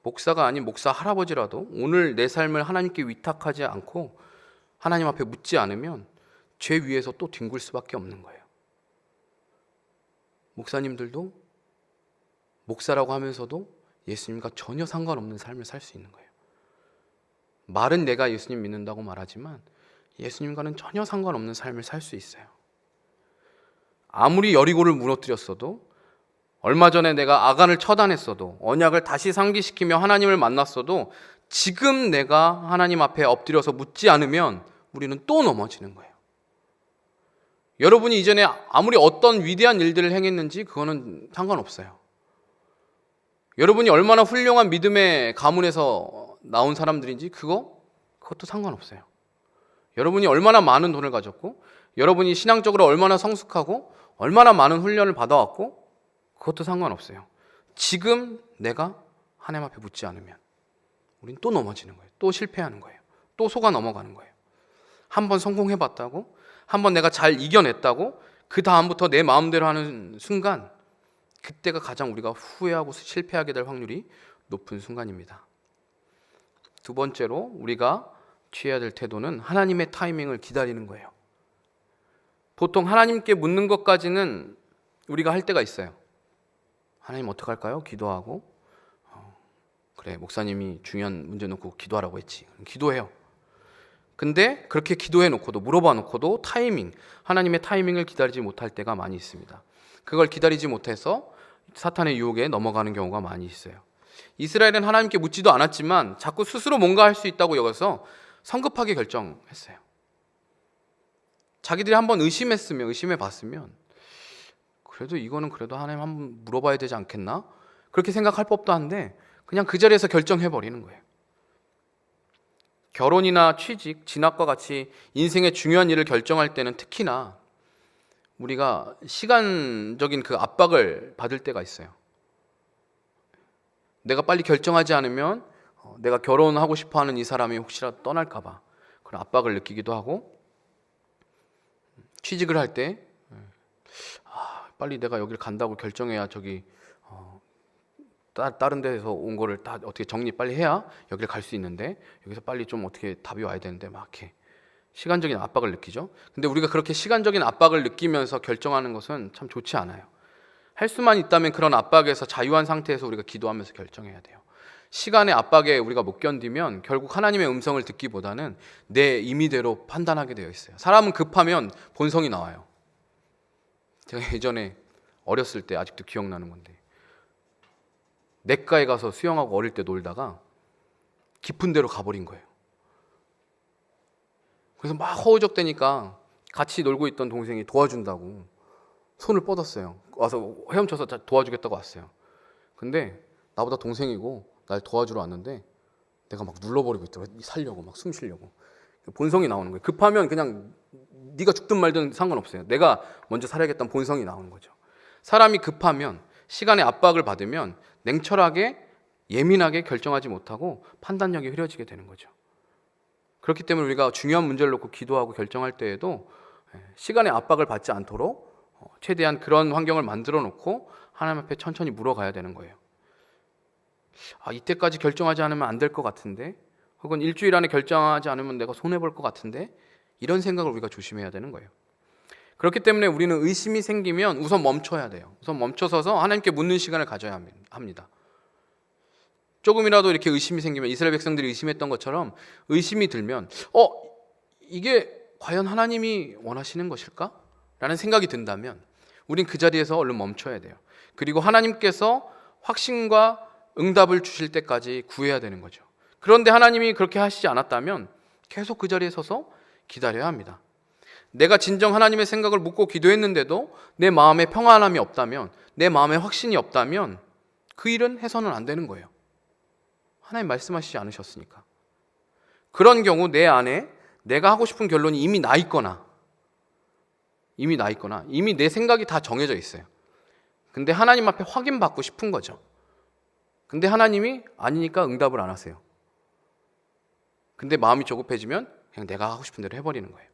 목사가 아닌 목사 할아버지라도 오늘 내 삶을 하나님께 위탁하지 않고 하나님 앞에 묻지 않으면 죄 위에서 또 뒹굴 수밖에 없는 거예요. 목사님들도 목사라고 하면서도 예수님과 전혀 상관없는 삶을 살 수 있는 거예요. 말은 내가 예수님 믿는다고 말하지만 예수님과는 전혀 상관없는 삶을 살 수 있어요. 아무리 여리고를 무너뜨렸어도, 얼마 전에 내가 아간을 처단했어도, 언약을 다시 상기시키며 하나님을 만났어도 지금 내가 하나님 앞에 엎드려서 묻지 않으면 우리는 또 넘어지는 거예요. 여러분이 이전에 아무리 어떤 위대한 일들을 행했는지 그거는 상관없어요. 여러분이 얼마나 훌륭한 믿음의 가문에서 나온 사람들인지 그것도 상관없어요. 여러분이 얼마나 많은 돈을 가졌고, 여러분이 신앙적으로 얼마나 성숙하고 얼마나 많은 훈련을 받아왔고, 그것도 상관없어요. 지금 내가 하나님 앞에 묻지 않으면 우린 또 넘어지는 거예요. 또 실패하는 거예요. 또 속아 넘어가는 거예요. 한번 성공해봤다고, 한번 내가 잘 이겨냈다고 그 다음부터 내 마음대로 하는 순간, 그때가 가장 우리가 후회하고 실패하게 될 확률이 높은 순간입니다. 두 번째로 우리가 취해야 될 태도는 하나님의 타이밍을 기다리는 거예요. 보통 하나님께 묻는 것까지는 우리가 할 때가 있어요. 하나님 어떡할까요? 기도하고, 그래 목사님이 중요한 문제 놓고 기도하라고 했지, 기도해요. 근데 그렇게 기도해 놓고도, 물어봐 놓고도 하나님의 타이밍을 기다리지 못할 때가 많이 있습니다. 그걸 기다리지 못해서 사탄의 유혹에 넘어가는 경우가 많이 있어요. 이스라엘은 하나님께 묻지도 않았지만 자꾸 스스로 뭔가 할 수 있다고 여겨서 성급하게 결정했어요. 자기들이 한번 의심해 봤으면 그래도 이거는 그래도 하나님 한번 물어봐야 되지 않겠나? 그렇게 생각할 법도 한데 그냥 그 자리에서 결정해버리는 거예요. 결혼이나 취직, 진학과 같이 인생의 중요한 일을 결정할 때는 특히나 우리가 시간적인 그 압박을 받을 때가 있어요. 내가 빨리 결정하지 않으면 내가 결혼하고 싶어하는 이 사람이 혹시라도 떠날까 봐 그런 압박을 느끼기도 하고, 취직을 할 때 빨리 내가 여기를 간다고 결정해야 저기 다른 데서 온 거를 다 어떻게 정리 빨리 해야 여기를 갈 수 있는데 여기서 빨리 좀 어떻게 답이 와야 되는데 막 이렇게 시간적인 압박을 느끼죠. 근데 우리가 그렇게 시간적인 압박을 느끼면서 결정하는 것은 참 좋지 않아요. 할 수만 있다면 그런 압박에서 자유한 상태에서 우리가 기도하면서 결정해야 돼요. 시간의 압박에 우리가 못 견디면 결국 하나님의 음성을 듣기보다는 내 임의대로 판단하게 되어 있어요. 사람은 급하면 본성이 나와요. 제가 예전에 어렸을 때 아직도 기억나는 건데 냇가에 가서 수영하고 어릴 때 놀다가 깊은 데로 가버린 거예요. 그래서 막 허우적대니까 같이 놀고 있던 동생이 도와준다고 손을 뻗었어요. 와서 헤엄쳐서 도와주겠다고 왔어요. 근데 나보다 동생이고 날 도와주러 왔는데 내가 막 눌러버리고 있더라고요. 살려고 막 숨 쉬려고. 본성이 나오는 거예요. 급하면 그냥 네가 죽든 말든 상관없어요. 내가 먼저 살아야겠다는 본성이 나오는 거죠. 사람이 급하면 시간의 압박을 받으면 냉철하게 예민하게 결정하지 못하고 판단력이 흐려지게 되는 거죠. 그렇기 때문에 우리가 중요한 문제를 놓고 기도하고 결정할 때에도 시간의 압박을 받지 않도록 최대한 그런 환경을 만들어 놓고 하나님 앞에 천천히 물어가야 되는 거예요. 이때까지 결정하지 않으면 안 될 것 같은데, 혹은 일주일 안에 결정하지 않으면 내가 손해볼 것 같은데, 이런 생각을 우리가 조심해야 되는 거예요. 그렇기 때문에 우리는 의심이 생기면 우선 멈춰야 돼요. 우선 멈춰서서 하나님께 묻는 시간을 가져야 합니다. 조금이라도 이렇게 의심이 생기면 이스라엘 백성들이 의심했던 것처럼 의심이 들면 이게 과연 하나님이 원하시는 것일까? 라는 생각이 든다면 우린 그 자리에서 얼른 멈춰야 돼요. 그리고 하나님께서 확신과 응답을 주실 때까지 구해야 되는 거죠. 그런데 하나님이 그렇게 하시지 않았다면 계속 그 자리에 서서 기다려야 합니다. 내가 진정 하나님의 생각을 묻고 기도했는데도 내 마음에 평안함이 없다면, 내 마음에 확신이 없다면 그 일은 해서는 안 되는 거예요. 하나님 말씀하시지 않으셨으니까. 그런 경우 내 안에 내가 하고 싶은 결론이 이미 나 있거나 이미 내 생각이 다 정해져 있어요. 근데 하나님 앞에 확인받고 싶은 거죠. 근데 하나님이 아니니까 응답을 안 하세요. 근데 마음이 조급해지면 그냥 내가 하고 싶은 대로 해버리는 거예요.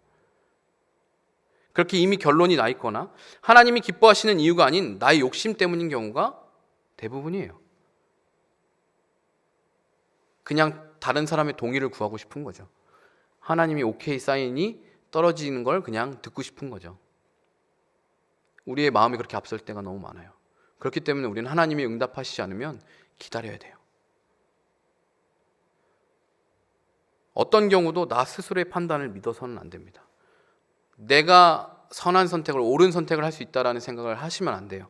그렇게 이미 결론이 나 있거나 하나님이 기뻐하시는 이유가 아닌 나의 욕심 때문인 경우가 대부분이에요. 그냥 다른 사람의 동의를 구하고 싶은 거죠. 하나님이 오케이 사인이 떨어지는 걸 그냥 듣고 싶은 거죠. 우리의 마음이 그렇게 앞설 때가 너무 많아요. 그렇기 때문에 우리는 하나님이 응답하시지 않으면 기다려야 돼요. 어떤 경우도 나 스스로의 판단을 믿어서는 안 됩니다. 내가 선한 선택을, 옳은 선택을 할 수 있다라는 생각을 하시면 안 돼요.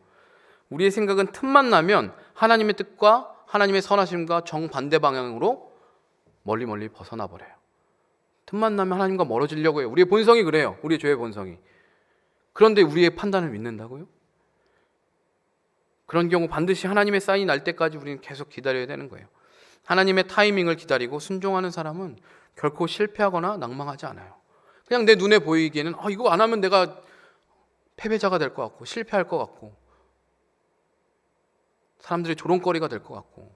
우리의 생각은 틈만 나면 하나님의 뜻과 하나님의 선하심과 정반대 방향으로 멀리 벗어나 버려요. 틈만 나면 하나님과 멀어지려고 해요. 우리의 본성이 그래요. 우리의 죄의 본성이. 그런데 우리의 판단을 믿는다고요? 그런 경우 반드시 하나님의 사인이 날 때까지 우리는 계속 기다려야 되는 거예요. 하나님의 타이밍을 기다리고 순종하는 사람은 결코 실패하거나 낭망하지 않아요. 그냥 내 눈에 보이기에는 이거 안 하면 내가 패배자가 될 것 같고 실패할 것 같고 사람들이 조롱거리가 될 것 같고,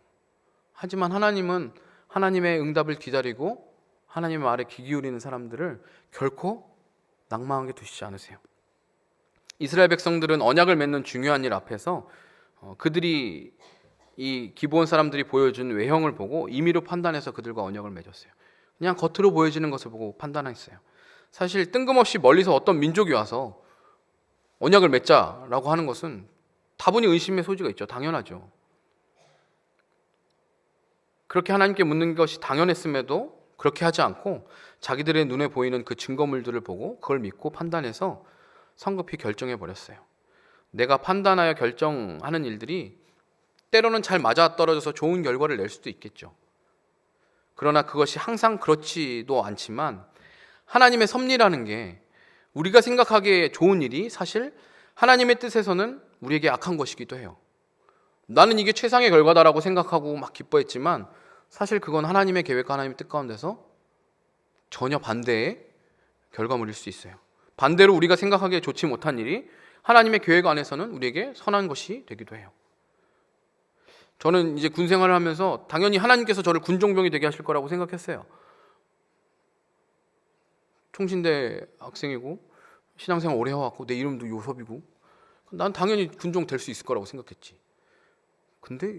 하지만 하나님은 하나님의 응답을 기다리고 하나님의 말에 귀 기울이는 사람들을 결코 낭망하게 두시지 않으세요. 이스라엘 백성들은 언약을 맺는 중요한 일 앞에서 그들이 이 기브온 사람들이 보여준 외형을 보고 임의로 판단해서 그들과 언약을 맺었어요. 그냥 겉으로 보여지는 것을 보고 판단했어요. 사실 뜬금없이 멀리서 어떤 민족이 와서 언약을 맺자라고 하는 것은 다분히 의심의 소지가 있죠. 당연하죠. 그렇게 하나님께 묻는 것이 당연했음에도 그렇게 하지 않고 자기들의 눈에 보이는 그 증거물들을 보고 그걸 믿고 판단해서 성급히 결정해 버렸어요. 내가 판단하여 결정하는 일들이 때로는 잘 맞아떨어져서 좋은 결과를 낼 수도 있겠죠. 그러나 그것이 항상 그렇지도 않지만 하나님의 섭리라는 게 우리가 생각하기에 좋은 일이 사실 하나님의 뜻에서는 우리에게 악한 것이기도 해요. 나는 이게 최상의 결과다라고 생각하고 막 기뻐했지만 사실 그건 하나님의 계획과 하나님의 뜻 가운데서 전혀 반대의 결과물일 수 있어요. 반대로 우리가 생각하기에 좋지 못한 일이 하나님의 계획 안에서는 우리에게 선한 것이 되기도 해요. 저는 이제 군 생활을 하면서 당연히 하나님께서 저를 군종병이 되게 하실 거라고 생각했어요. 총신대 학생이고 신앙생활 오래 해왔고 내 이름도 요섭이고 난 당연히 군종 될 수 있을 거라고 생각했지. 근데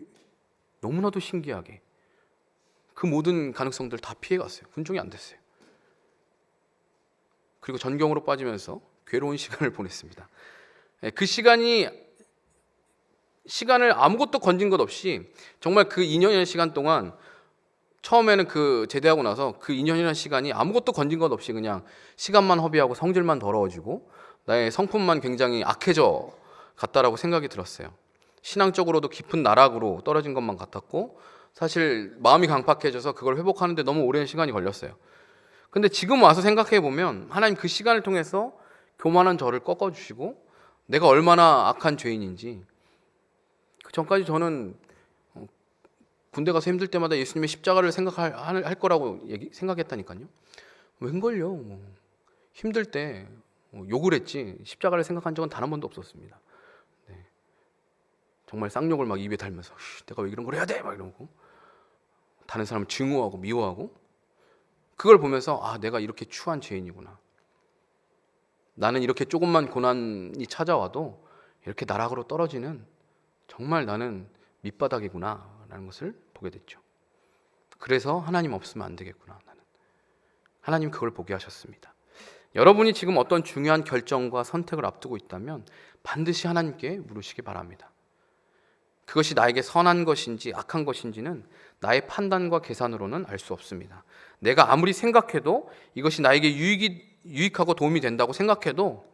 너무나도 신기하게 그 모든 가능성들 다 피해갔어요. 훈종이 안 됐어요. 그리고 전경으로 빠지면서 괴로운 시간을 보냈습니다. 그 시간을 아무것도 건진 것 없이 정말 그 2년이라는 시간 동안, 처음에는 그 제대하고 나서 그 2년이라는 시간이 아무것도 건진 것 없이 그냥 시간만 허비하고 성질만 더러워지고 나의 성품만 굉장히 악해져 갔다라고 생각이 들었어요. 신앙적으로도 깊은 나락으로 떨어진 것만 같았고, 사실 마음이 강팍해져서 그걸 회복하는데 너무 오랜 시간이 걸렸어요. 근데 지금 와서 생각해 보면 하나님 그 시간을 통해서 교만한 저를 꺾어주시고 내가 얼마나 악한 죄인인지, 그 전까지 저는 군대 가서 힘들 때마다 예수님의 십자가를 생각할 거라고 생각했다니까요. 웬걸요. 힘들 때 욕을 했지 십자가를 생각한 적은 단 한 번도 없었습니다. 네. 정말 쌍욕을 막 입에 달면서 내가 왜 이런 걸 해야 돼? 막 이러고 다른 사람을 증오하고 미워하고, 그걸 보면서 아, 내가 이렇게 추한 죄인이구나. 나는 이렇게 조금만 고난이 찾아와도 이렇게 나락으로 떨어지는 정말 나는 밑바닥이구나 라는 것을 보게 됐죠. 그래서 하나님 없으면 안 되겠구나. 나는 하나님 그걸 보게 하셨습니다. 여러분이 지금 어떤 중요한 결정과 선택을 앞두고 있다면 반드시 하나님께 물으시기 바랍니다. 그것이 나에게 선한 것인지 악한 것인지는 나의 판단과 계산으로는 알 수 없습니다. 내가 아무리 생각해도 이것이 나에게 유익하고 도움이 된다고 생각해도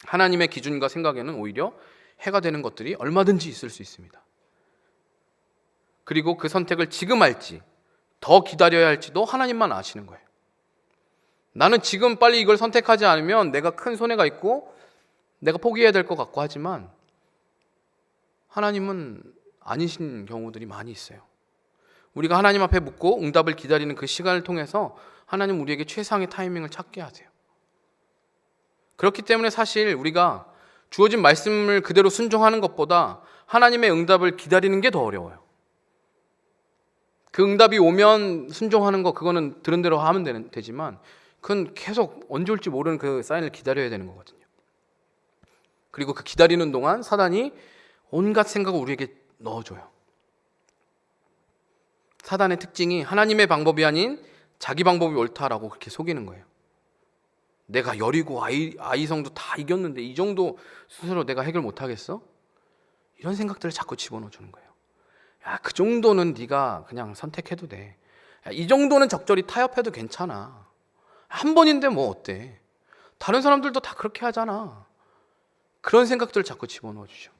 하나님의 기준과 생각에는 오히려 해가 되는 것들이 얼마든지 있을 수 있습니다. 그리고 그 선택을 지금 할지 더 기다려야 할지도 하나님만 아시는 거예요. 나는 지금 빨리 이걸 선택하지 않으면 내가 큰 손해가 있고 내가 포기해야 될 것 같고 하지만 하나님은 아니신 경우들이 많이 있어요. 우리가 하나님 앞에 묻고 응답을 기다리는 그 시간을 통해서 하나님 우리에게 최상의 타이밍을 찾게 하세요. 그렇기 때문에 사실 우리가 주어진 말씀을 그대로 순종하는 것보다 하나님의 응답을 기다리는 게 더 어려워요. 그 응답이 오면 순종하는 거, 그거는 들은 대로 하면 되지만 그건 계속 언제 올지 모르는 그 사인을 기다려야 되는 거거든요. 그리고 그 기다리는 동안 사단이 온갖 생각을 우리에게 넣어줘요. 사단의 특징이 하나님의 방법이 아닌 자기 방법이 옳다라고 그렇게 속이는 거예요. 내가 여리고 아이성도 다 이겼는데 이 정도 스스로 내가 해결 못하겠어? 이런 생각들을 자꾸 집어넣어 주는 거예요. 야, 그 정도는 네가 그냥 선택해도 돼. 야, 이 정도는 적절히 타협해도 괜찮아. 한 번인데 뭐 어때? 다른 사람들도 다 그렇게 하잖아. 그런 생각들을 자꾸 집어넣어 주죠.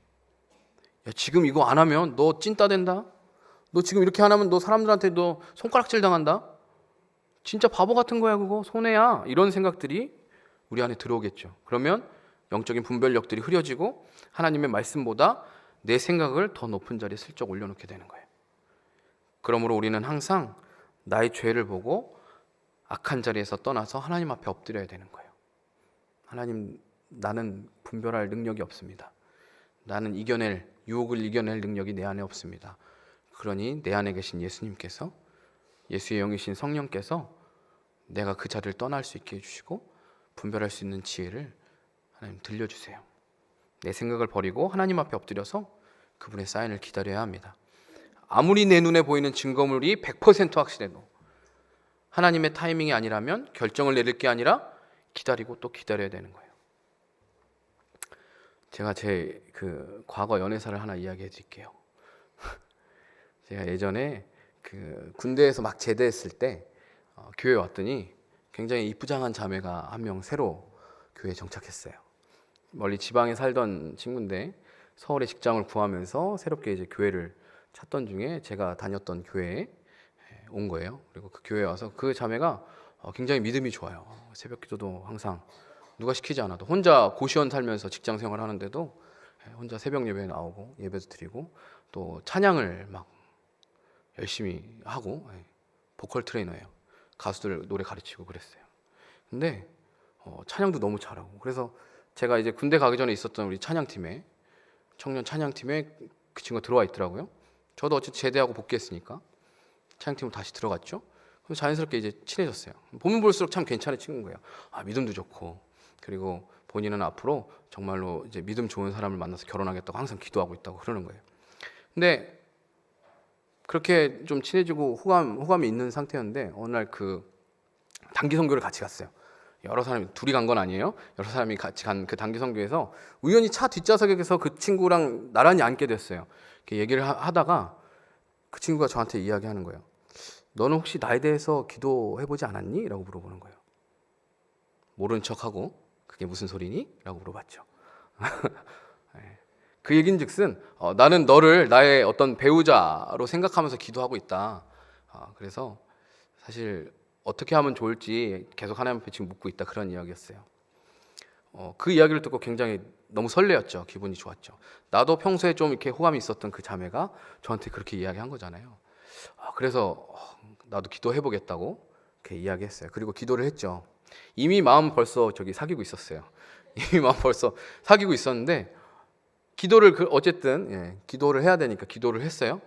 야, 지금 이거 안 하면 너 찐따 된다? 너 지금 이렇게 안 하면 너 사람들한테 너 손가락질 당한다? 진짜 바보 같은 거야 그거, 손해야. 이런 생각들이 우리 안에 들어오겠죠. 그러면 영적인 분별력들이 흐려지고 하나님의 말씀보다 내 생각을 더 높은 자리에 슬쩍 올려놓게 되는 거예요. 그러므로 우리는 항상 나의 죄를 보고 악한 자리에서 떠나서 하나님 앞에 엎드려야 되는 거예요. 하나님, 나는 분별할 능력이 없습니다. 나는 유혹을 이겨낼 능력이 내 안에 없습니다. 그러니 내 안에 계신 예수님께서, 예수의 영이신 성령께서 내가 그 자리를 떠날 수 있게 해주시고 분별할 수 있는 지혜를 하나님 들려주세요. 내 생각을 버리고 하나님 앞에 엎드려서 그분의 사인을 기다려야 합니다. 아무리 내 눈에 보이는 증거물이 100% 확실해도 하나님의 타이밍이 아니라면 결정을 내릴 게 아니라 기다리고 또 기다려야 되는 거예요. 제가 제 그 과거 연애사를 하나 이야기해 드릴게요. 제가 예전에 그 군대에서 막 제대했을 때 교회에 왔더니 굉장히 이쁘장한 자매가 한 명 새로 교회에 정착했어요. 멀리 지방에 살던 친구인데 서울에 직장을 구하면서 새롭게 이제 교회를 찾던 중에 제가 다녔던 교회에 온 거예요. 그리고 그 교회에 와서 그 자매가 굉장히 믿음이 좋아요. 새벽 기도도 항상 누가 시키지 않아도 혼자 고시원 살면서 직장 생활 하는데도 혼자 새벽 예배에 나오고 예배도 드리고 또 찬양을 막 열심히 하고, 보컬 트레이너예요. 가수들 노래 가르치고 그랬어요. 근데 찬양도 너무 잘하고, 그래서 제가 이제 군대 가기 전에 있었던 우리 찬양팀에, 청년 찬양팀에 그 친구가 들어와 있더라고요. 저도 어쨌든 제대하고 복귀했으니까 찬양팀으로 다시 들어갔죠. 그럼 자연스럽게 이제 친해졌어요. 보면 볼수록 참 괜찮은 친구인 거예요. 아, 믿음도 좋고, 그리고 본인은 앞으로 정말로 이제 믿음 좋은 사람을 만나서 결혼하겠다고 항상 기도하고 있다고 그러는 거예요. 근데 그렇게 좀 친해지고 호감이 있는 상태였는데 어느 날 그 단기 선교를 같이 갔어요. 여러 사람이 둘이 간 건 아니에요. 여러 사람이 같이 간 그 단기 선교에서 우연히 차 뒷좌석에서 그 친구랑 나란히 앉게 됐어요. 이렇게 얘기를 하다가 그 친구가 저한테 이야기하는 거예요. 너는 혹시 나에 대해서 기도해보지 않았니? 라고 물어보는 거예요. 모른 척하고 그게 무슨 소리니? 라고 물어봤죠. 그 얘긴즉슨 나는 너를 나의 어떤 배우자로 생각하면서 기도하고 있다. 그래서 사실 어떻게 하면 좋을지 계속 하나님 앞에 지금 묻고 있다, 그런 이야기였어요. 그 이야기를 듣고 굉장히 너무 설레었죠. 기분이 좋았죠. 나도 평소에 좀 이렇게 호감이 있었던 그 자매가 저한테 그렇게 이야기한 거잖아요. 그래서 나도 기도해보겠다고 이렇게 이야기했어요. 그리고 기도를 했죠. 이미 마음 벌써 사귀고 있었어요. 이미 마음 벌써 사귀고 있었는데 기도를 어쨌든 기도를 해야 되니까 기도를 했어요.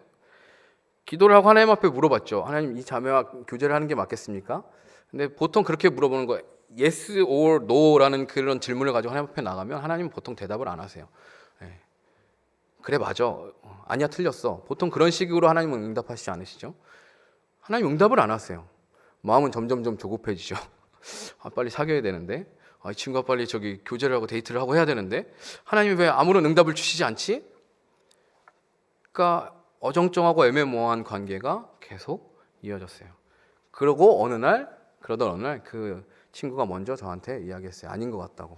기도를 하고 하나님 앞에 물어봤죠. 하나님, 이 자매와 교제를 하는 게 맞겠습니까? 근데 보통 그렇게 물어보는 거예요. yes or no라는 그런 질문을 가지고 하나님 앞에 나가면 하나님은 보통 대답을 안 하세요. 그래, 맞아. 아니야, 틀렸어. 보통 그런 식으로 하나님은 응답하시지 않으시죠? 하나님 응답을 안 하세요. 마음은 점점점 조급해지죠. 빨리 사귀어야 되는데, 이 친구가 빨리 교제를 하고 데이트를 하고 해야 되는데 하나님이 왜 아무런 응답을 주시지 않지? 그러니까 어정쩡하고 애매모호한 관계가 계속 이어졌어요. 그러던 어느 날 그 친구가 먼저 저한테 이야기했어요. 아닌 것 같다고.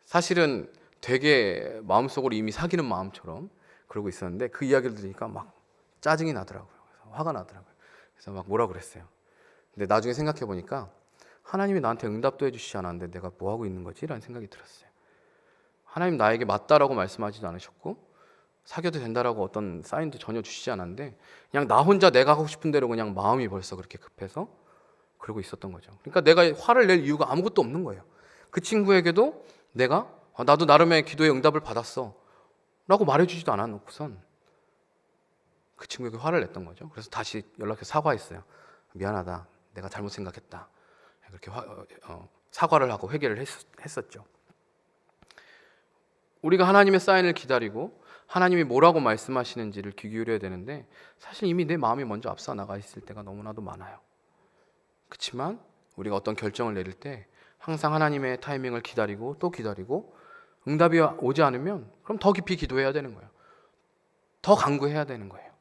사실은 되게 마음속으로 이미 사귀는 마음처럼 그러고 있었는데 그 이야기를 들으니까 막 짜증이 나더라고요. 그래서 화가 나더라고요. 그래서 막 뭐라 그랬어요. 근데 나중에 생각해 보니까 하나님이 나한테 응답도 해주시지 않았는데 내가 뭐 하고 있는 거지? 라는 생각이 들었어요. 하나님 나에게 맞다라고 말씀하지도 않으셨고 사귀어도 된다라고 어떤 사인도 전혀 주시지 않았는데 그냥 나 혼자 내가 하고 싶은 대로 그냥 마음이 벌써 그렇게 급해서 그러고 있었던 거죠. 그러니까 내가 화를 낼 이유가 아무것도 없는 거예요. 그 친구에게도 내가 나도 나름의 기도의 응답을 받았어 라고 말해주지도 않아놓고선 그 친구에게 화를 냈던 거죠. 그래서 다시 연락해서 사과했어요. 미안하다, 내가 잘못 생각했다. 그렇게 사과를 하고 회개를 했었죠. 우리가 하나님의 사인을 기다리고 하나님이 뭐라고 말씀하시는지를 귀 기울여야 되는데 사실 이미 내 마음이 먼저 앞서 나가 있을 때가 너무나도 많아요. 그렇지만 우리가 어떤 결정을 내릴 때 항상 하나님의 타이밍을 기다리고 또 기다리고 응답이 오지 않으면 그럼 더 깊이 기도해야 되는 거예요. 더 간구해야 되는 거예요.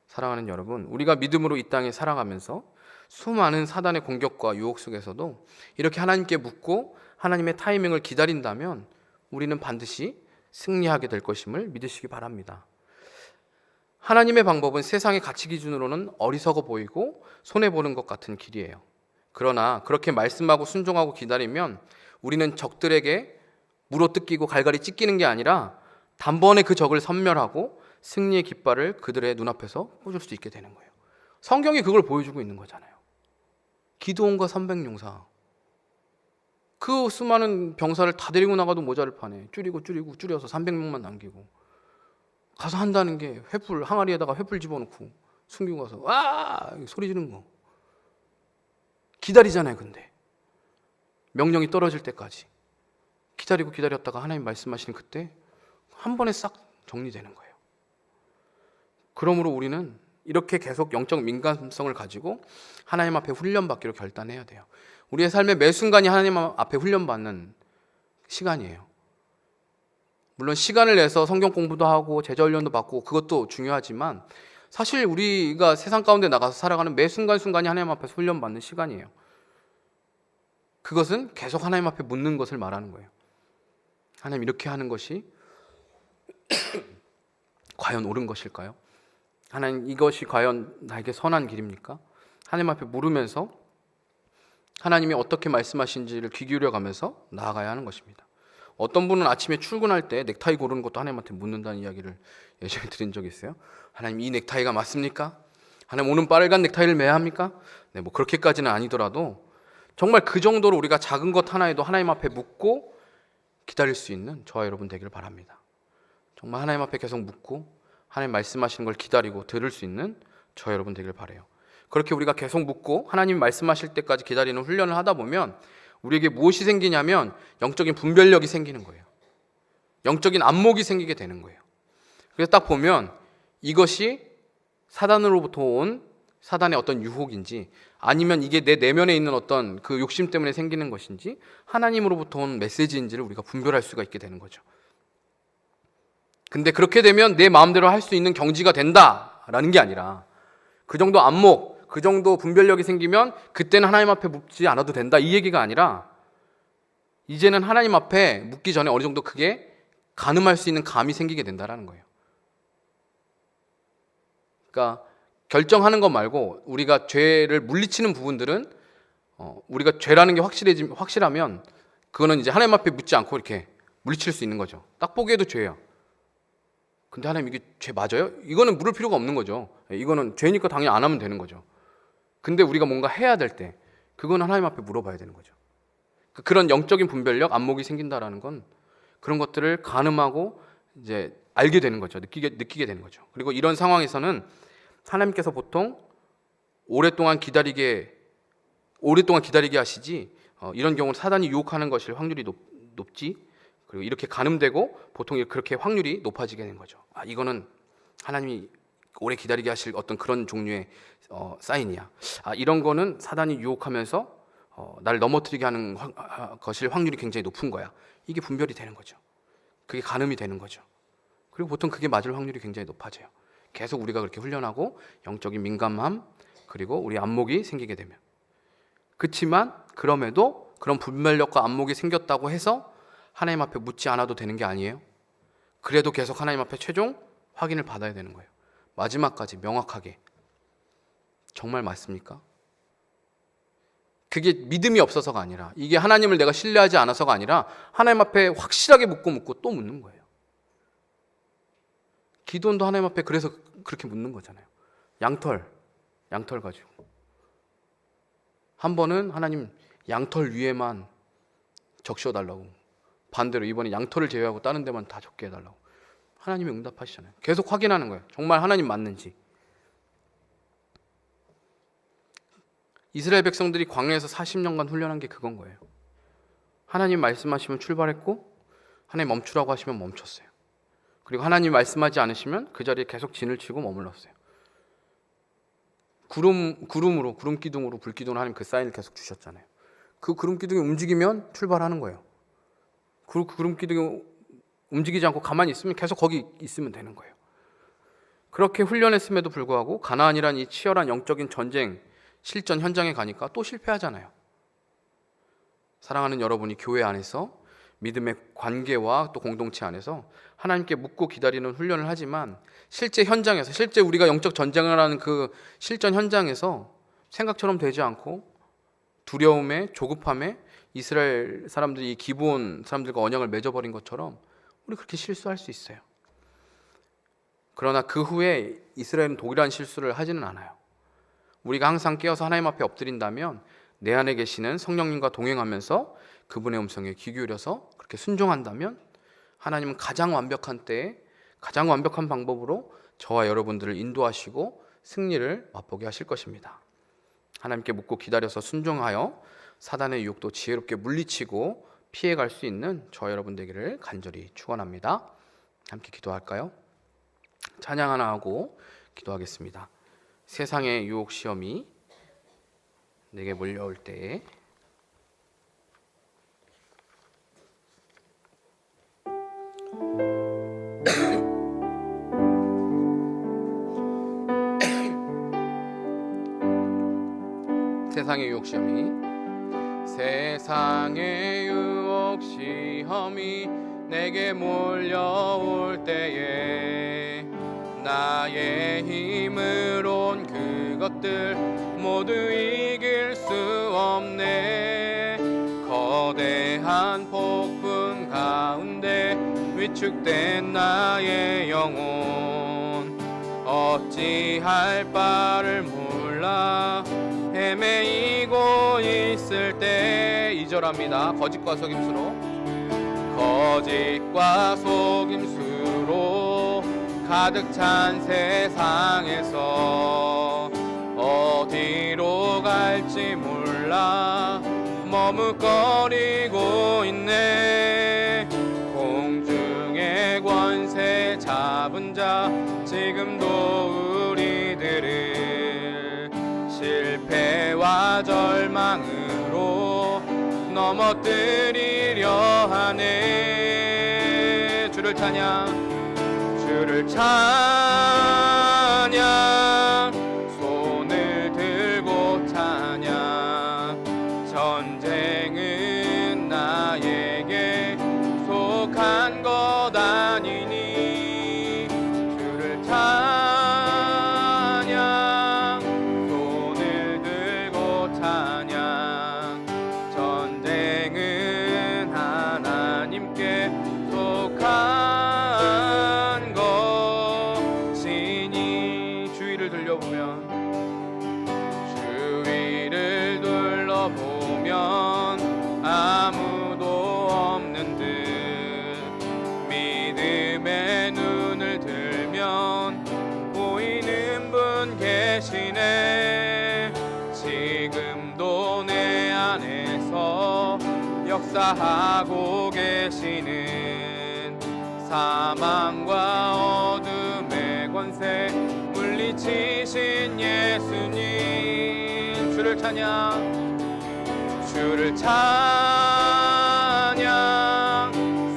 사랑하는 여러분, 우리가 믿음으로 이 땅에 살아가면서 수많은 사단의 공격과 유혹 속에서도 이렇게 하나님께 묻고 하나님의 타이밍을 기다린다면 우리는 반드시 승리하게 될 것임을 믿으시기 바랍니다. 하나님의 방법은 세상의 가치 기준으로는 어리석어 보이고 손해보는 것 같은 길이에요. 그러나 그렇게 말씀하고 순종하고 기다리면 우리는 적들에게 물어뜯기고 갈갈이 찢기는 게 아니라 단번에 그 적을 섬멸하고 승리의 깃발을 그들의 눈앞에서 꽂을 수 있게 되는 거예요. 성경이 그걸 보여주고 있는 거잖아요. 기드온과 300용사, 그 수많은 병사를 다 데리고 나가도 모자를 파네. 줄여서 300명만 남기고 가서 한다는 게 항아리에다가 횃불 집어넣고 숨기고 가서 와 소리 지르는 거 기다리잖아요. 근데 명령이 떨어질 때까지 기다렸다가 하나님 말씀하시는 그때 한 번에 싹 정리되는 거예요. 그러므로 우리는 이렇게 계속 영적 민감성을 가지고 하나님 앞에 훈련받기로 결단해야 돼요. 우리의 삶의 매 순간이 하나님 앞에 훈련받는 시간이에요. 물론 시간을 내서 성경 공부도 하고 제자 훈련도 받고 그것도 중요하지만 사실 우리가 세상 가운데 나가서 살아가는 매 순간순간이 하나님 앞에서 훈련받는 시간이에요. 그것은 계속 하나님 앞에 묻는 것을 말하는 거예요. 하나님, 이렇게 하는 것이 과연 옳은 것일까요? 하나님, 이것이 과연 나에게 선한 길입니까? 하나님 앞에 물으면서 하나님이 어떻게 말씀하신지를 귀 기울여가면서 나아가야 하는 것입니다. 어떤 분은 아침에 출근할 때 넥타이 고르는 것도 하나님한테 묻는다는 이야기를 예전에 들은 적이 있어요. 하나님, 이 넥타이가 맞습니까? 하나님, 오늘 빨간 넥타이를 매야 합니까? 네, 뭐 그렇게까지는 아니더라도 정말 그 정도로 우리가 작은 것 하나에도 하나님 앞에 묻고 기다릴 수 있는 저와 여러분 되기를 바랍니다. 정말 하나님 앞에 계속 묻고 하나님 말씀하시는 걸 기다리고 들을 수 있는 저와 여러분 되기를 바라요. 그렇게 우리가 계속 묻고 하나님 말씀하실 때까지 기다리는 훈련을 하다 보면 우리에게 무엇이 생기냐면 영적인 분별력이 생기는 거예요. 영적인 안목이 생기게 되는 거예요. 그래서 딱 보면 이것이 사단으로부터 온 사단의 어떤 유혹인지, 아니면 이게 내 내면에 있는 어떤 그 욕심 때문에 생기는 것인지, 하나님으로부터 온 메시지인지를 우리가 분별할 수가 있게 되는 거죠. 근데 그렇게 되면 내 마음대로 할 수 있는 경지가 된다라는 게 아니라, 그 정도 안목, 그 정도 분별력이 생기면 그때는 하나님 앞에 묻지 않아도 된다, 이 얘기가 아니라, 이제는 하나님 앞에 묻기 전에 어느 정도 그게 가늠할 수 있는 감이 생기게 된다라는 거예요. 그러니까 결정하는 것 말고 우리가 죄를 물리치는 부분들은 우리가 죄라는 게 확실하면 그거는 이제 하나님 앞에 묻지 않고 이렇게 물리칠 수 있는 거죠. 딱 보기에도 죄예요. 근데 하나님, 이게 죄 맞아요? 이거는 물을 필요가 없는 거죠. 이거는 죄니까 당연히 안 하면 되는 거죠. 근데 우리가 뭔가 해야 될 때 그건 하나님 앞에 물어봐야 되는 거죠. 그런 영적인 분별력, 안목이 생긴다라는 건 그런 것들을 가늠하고 이제 알게 되는 거죠. 느끼게 되는 거죠. 그리고 이런 상황에서는 하나님께서 보통 오랫동안 기다리게 하시지, 이런 경우는 사단이 유혹하는 것일 확률이 높지. 그리고 이렇게 가늠되고 보통 그렇게 확률이 높아지게 되는 거죠. 이거는 하나님이 오래 기다리게 하실 어떤 그런 종류의 사인이야. 이런 거는 사단이 유혹하면서 나를 넘어뜨리게 하는 것일 확률이 굉장히 높은 거야. 이게 분별이 되는 거죠. 그게 가늠이 되는 거죠. 그리고 보통 그게 맞을 확률이 굉장히 높아져요. 계속 우리가 그렇게 훈련하고 영적인 민감함, 그리고 우리 안목이 생기게 되면. 그렇지만 그럼에도 그런 분별력과 안목이 생겼다고 해서 하나님 앞에 묻지 않아도 되는 게 아니에요. 그래도 계속 하나님 앞에 최종 확인을 받아야 되는 거예요. 마지막까지 명확하게. 정말 맞습니까? 그게 믿음이 없어서가 아니라, 이게 하나님을 내가 신뢰하지 않아서가 아니라 하나님 앞에 확실하게 묻고 또 묻는 거예요. 기도원도 하나님 앞에 그래서 그렇게 묻는 거잖아요. 양털 가지고 한 번은 하나님 양털 위에만 적셔 달라고, 반대로 이번에 양털을 제외하고 다른 데만 다 적게 해달라고. 하나님이 응답하시잖아요. 계속 확인하는 거예요. 정말 하나님 맞는지. 이스라엘 백성들이 광야에서 40년간 훈련한 게 그건 거예요. 하나님 말씀하시면 출발했고, 하나님 멈추라고 하시면 멈췄어요. 그리고 하나님 말씀하지 않으시면 그 자리에 계속 진을 치고 머물렀어요. 구름으로, 구름 기둥으로, 불 기둥으로 하나님 그 사인을 계속 주셨잖아요. 그 구름 기둥이 움직이면 출발하는 거예요. 그 구름 기둥이 움직이지 않고 가만히 있으면 계속 거기 있으면 되는 거예요. 그렇게 훈련했음에도 불구하고 가나안이란 이 치열한 영적인 전쟁, 실전 현장에 가니까 또 실패하잖아요. 사랑하는 여러분이 교회 안에서 믿음의 관계와 또 공동체 안에서 하나님께 묻고 기다리는 훈련을 하지만, 실제 현장에서, 실제 우리가 영적 전쟁을 하는 그 실전 현장에서 생각처럼 되지 않고 두려움에, 조급함에 이스라엘 사람들이 기브온 사람들과 언약을 맺어버린 것처럼 우리 그렇게 실수할 수 있어요. 그러나 그 후에 이스라엘은 동일한 실수를 하지는 않아요. 우리가 항상 깨어서 하나님 앞에 엎드린다면 내 안에 계시는 성령님과 동행하면서 그분의 음성에 귀 기울여서 그렇게 순종한다면 하나님은 가장 완벽한 때에 가장 완벽한 방법으로 저와 여러분들을 인도하시고 승리를 맛보게 하실 것입니다. 하나님께 묻고 기다려서 순종하여 사단의 유혹도 지혜롭게 물리치고 피해갈 수 있는 저와 여러분 되기를 간절히 축원합니다. 함께 기도할까요? 찬양 하나 하고 기도하겠습니다. 세상의 유혹 시험이 내게 몰려올 때에 세상의 유혹 시험이 내게 몰려올 때에 나의 힘으론 그것들 모두 이길 수 없네. 거대한 폭풍 가운데 위축된 나의 영혼 어찌할 바를 몰라 헤매이고 있을 때 2절합니다. 거짓과 속임수로 가득 찬 세상에서 어디로 갈지 몰라 머뭇거리고 있네. 공중의 권세 잡은 자 할렐루야. 지금도 우리들을 실패와 절망으로 넘어뜨리려 하네. 주를 찬양, 주를 찬양, 손을 들고 찬양. 전쟁은 나에게 속한 것 아니니. 주를 찬양, 손을 들고 찬양. 전쟁은 하나님께 속한 것이니. 주위를 둘러보면, 주위를 둘러보면 아무도 없는 듯 믿음의 눈을 들면 보이는 분 계시네. 지금도 내 안에서 역사하고 계시는 사망과 어둠의 권세 물리치신 예수님. 주를 찬양, 주를 찬양,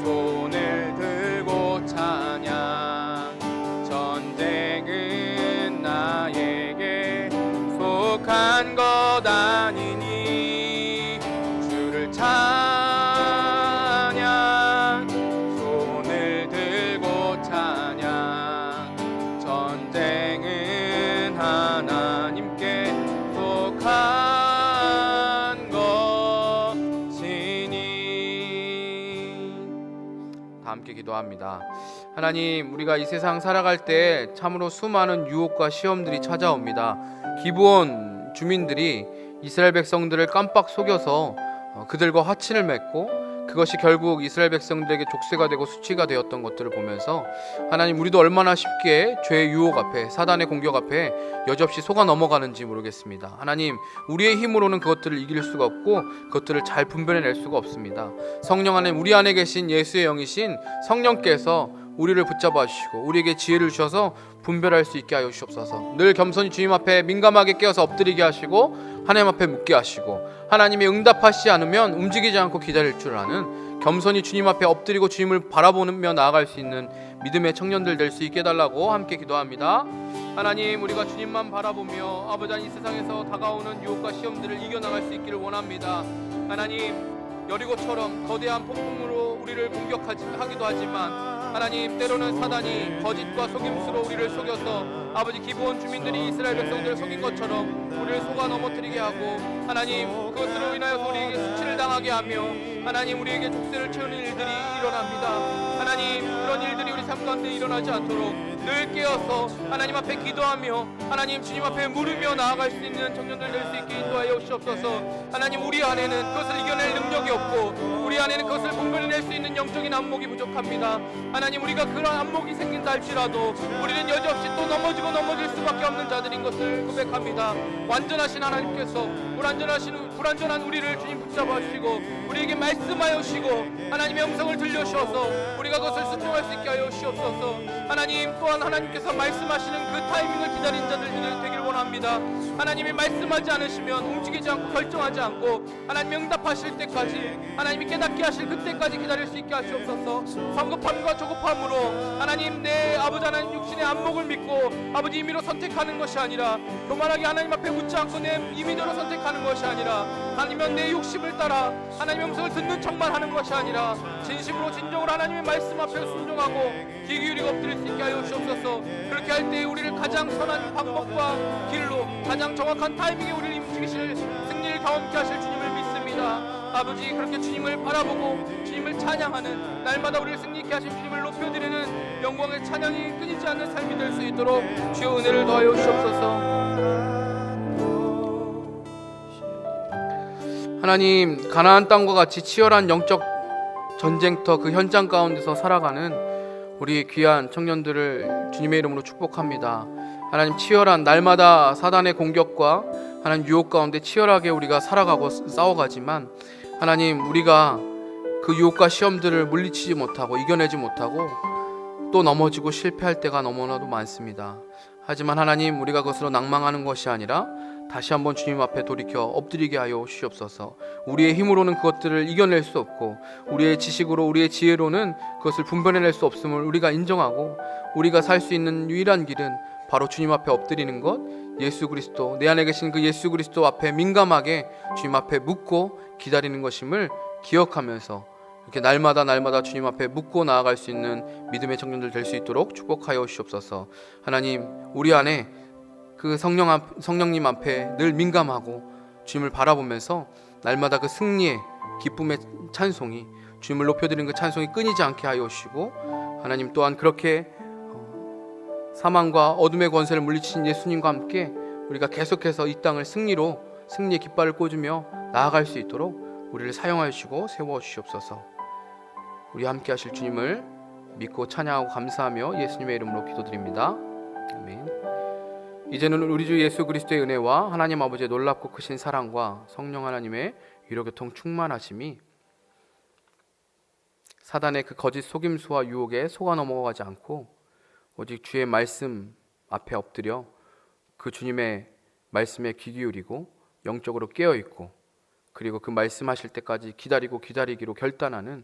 손을 들고 찬양. 전쟁은 나에게 속한 것 아니니. 주를 찬양, 손을 들고 찬양. 전쟁은 하나님께 속한 것이니. 다 함께 기도합니다. 하나님, 우리가 이 세상 살아갈 때 참으로 수많은 유혹과 시험들이 찾아옵니다. 기브온 주민들이 이스라엘 백성들을 깜빡 속여서 그들과 화친을 맺고 그것이 결국 이스라엘 백성들에게 족쇄가 되고 수치가 되었던 것들을 보면서 하나님, 우리도 얼마나 쉽게 죄의 유혹 앞에, 사단의 공격 앞에 여지없이 속아 넘어가는지 모르겠습니다. 하나님, 우리의 힘으로는 그것들을 이길 수가 없고 그것들을 잘 분별해낼 수가 없습니다. 성령 안에, 우리 안에 계신 예수의 영이신 성령께서 우리를 붙잡아 주시고 우리에게 지혜를 주셔서 분별할 수 있게 하여 주시옵소서. 늘 겸손히 주님 앞에 민감하게 깨어서 엎드리게 하시고 하나님 앞에 묻게 하시고, 하나님이 응답하시지 않으면 움직이지 않고 기다릴 줄 아는 겸손히 주님 앞에 엎드리고 주님을 바라보며 나아갈 수 있는 믿음의 청년들 될 수 있게 해달라고 함께 기도합니다. 하나님, 우리가 주님만 바라보며 아버지, 이 세상에서 다가오는 유혹과 시험들을 이겨나갈 수 있기를 원합니다. 하나님, 여리고처럼 거대한 폭풍으로 우리를 공격하기도 하지만 하나님, 때로는 사단이 거짓과 속임수로 우리를 속여서 아버지, 기브온 주민들이 이스라엘 백성들을 속인 것처럼 우리를 속아 넘어뜨리게 하고, 하나님, 그것으로 인하여서 우리에게 수치를 당하게 하며 하나님, 우리에게 족쇄를 채우는 일들이 일어납니다. 하나님, 그런 일들이 우리 삶 가운데 일어나지 않도록 늘 깨어서 하나님 앞에 기도하며 하나님, 주님 앞에 물으며 나아갈 수 있는 청년들 될 수 있게 인도하여 주시옵소서. 하나님, 우리 안에는 그것을 이겨낼 능력이 없고 우리 안에는 그것을 분별해낼 수 있는 영적인 안목이 부족합니다. 하나님, 우리가 그런 안목이 생긴다 할지라도 우리는 여지없이 또 넘어질 수밖에 없는 자들인 것을 고백합니다. 완전하신 하나님께서 불완전한 우리를 주님 붙잡아 주시고 우리에게 말씀하여 주시고 하나님의 음성을 들려주셔서 우리가 그것을 순종할 수 있게 하여 주시옵소서. 하나님, 또한 하나님께서 말씀하시는 그 타이밍을 기다린 자들 되길 원합니다. 하나님이 말씀하지 않으시면 움직이지 않고 결정하지 않고 하나님이 응답하실 때까지, 하나님이 깨닫게 하실 그때까지 기다릴 수 있게 하시옵소서. 성급함과 조급함으로 하나님, 내 아버지 하나님 육신의 안목을 믿고 아버지 임의로 선택하는 것이 아니라, 교만하게 하나님 앞에 묻지 않고 내 임의대로 선택하는 것이 아니라, 아니면 내 욕심을 따라 하나님의 음성을 듣는 척만 하는 것이 아니라 진심으로 진정으로 하나님의 말씀 앞에 순종하고 귀 기울이고 엎드릴 수 있게 하여 주옵소서. 그렇게 할 때 우리를 가장 선한 방법과 길로, 가장 정확한 타이밍에 우리를 움직이실 승리를 경험케 하실 주님을 믿습니다. 아버지, 그렇게 주님을 바라보고 주님을 찬양하는, 날마다 우리를 승리케 하신 주님을 높여드리는 영광의 찬양이 끊이지 않는 삶이 될 수 있도록 주의 은혜를 더하여 주옵소서. 하나님, 가나안 땅과 같이 치열한 영적 전쟁터 그 현장 가운데서 살아가는 우리 귀한 청년들을 주님의 이름으로 축복합니다. 하나님, 치열한 날마다 사단의 공격과 하나님 유혹 가운데 치열하게 우리가 살아가고 싸워가지만 하나님, 우리가 그 유혹과 시험들을 물리치지 못하고 이겨내지 못하고 또 넘어지고 실패할 때가 너무나도 많습니다. 하지만 하나님, 우리가 그것으로 낭망하는 것이 아니라 다시 한번 주님 앞에 돌이켜 엎드리게 하여 주시옵소서. 우리의 힘으로는 그것들을 이겨낼 수 없고, 우리의 지식으로, 우리의 지혜로는 그것을 분별해낼 수 없음을 우리가 인정하고, 우리가 살 수 있는 유일한 길은 바로 주님 앞에 엎드리는 것, 예수 그리스도, 내 안에 계신 그 예수 그리스도 앞에 민감하게 주님 앞에 묻고 기다리는 것임을 기억하면서 이렇게 날마다 주님 앞에 묻고 나아갈 수 있는 믿음의 청년들 될 수 있도록 축복하여 주시옵소서. 하나님, 우리 안에 그 성령님 앞에 늘 민감하고 주님을 바라보면서 날마다 그 승리의 기쁨의 찬송이, 주님을 높여드리는 그 찬송이 끊이지 않게 하여 주시고, 하나님 또한 그렇게 사망과 어둠의 권세를 물리치신 예수님과 함께 우리가 계속해서 이 땅을 승리의 깃발을 꽂으며 나아갈 수 있도록 우리를 사용하여 주시고 세워 주시옵소서. 우리 함께 하실 주님을 믿고 찬양하고 감사하며 예수님의 이름으로 기도드립니다. 아멘. 이제는 우리 주 예수 그리스도의 은혜와 하나님 아버지의 놀랍고 크신 사랑과 성령 하나님의 위로교통 충만하심이 사단의 그 거짓 속임수와 유혹에 속아 넘어가지 않고 오직 주의 말씀 앞에 엎드려 그 주님의 말씀에 귀 기울이고 영적으로 깨어있고, 그리고 그 말씀하실 때까지 기다리기로 결단하는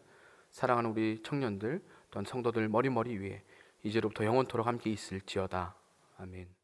사랑하는 우리 청년들 또한 성도들 머리머리 위에 이제로부터 영원토록 함께 있을지어다. 아멘.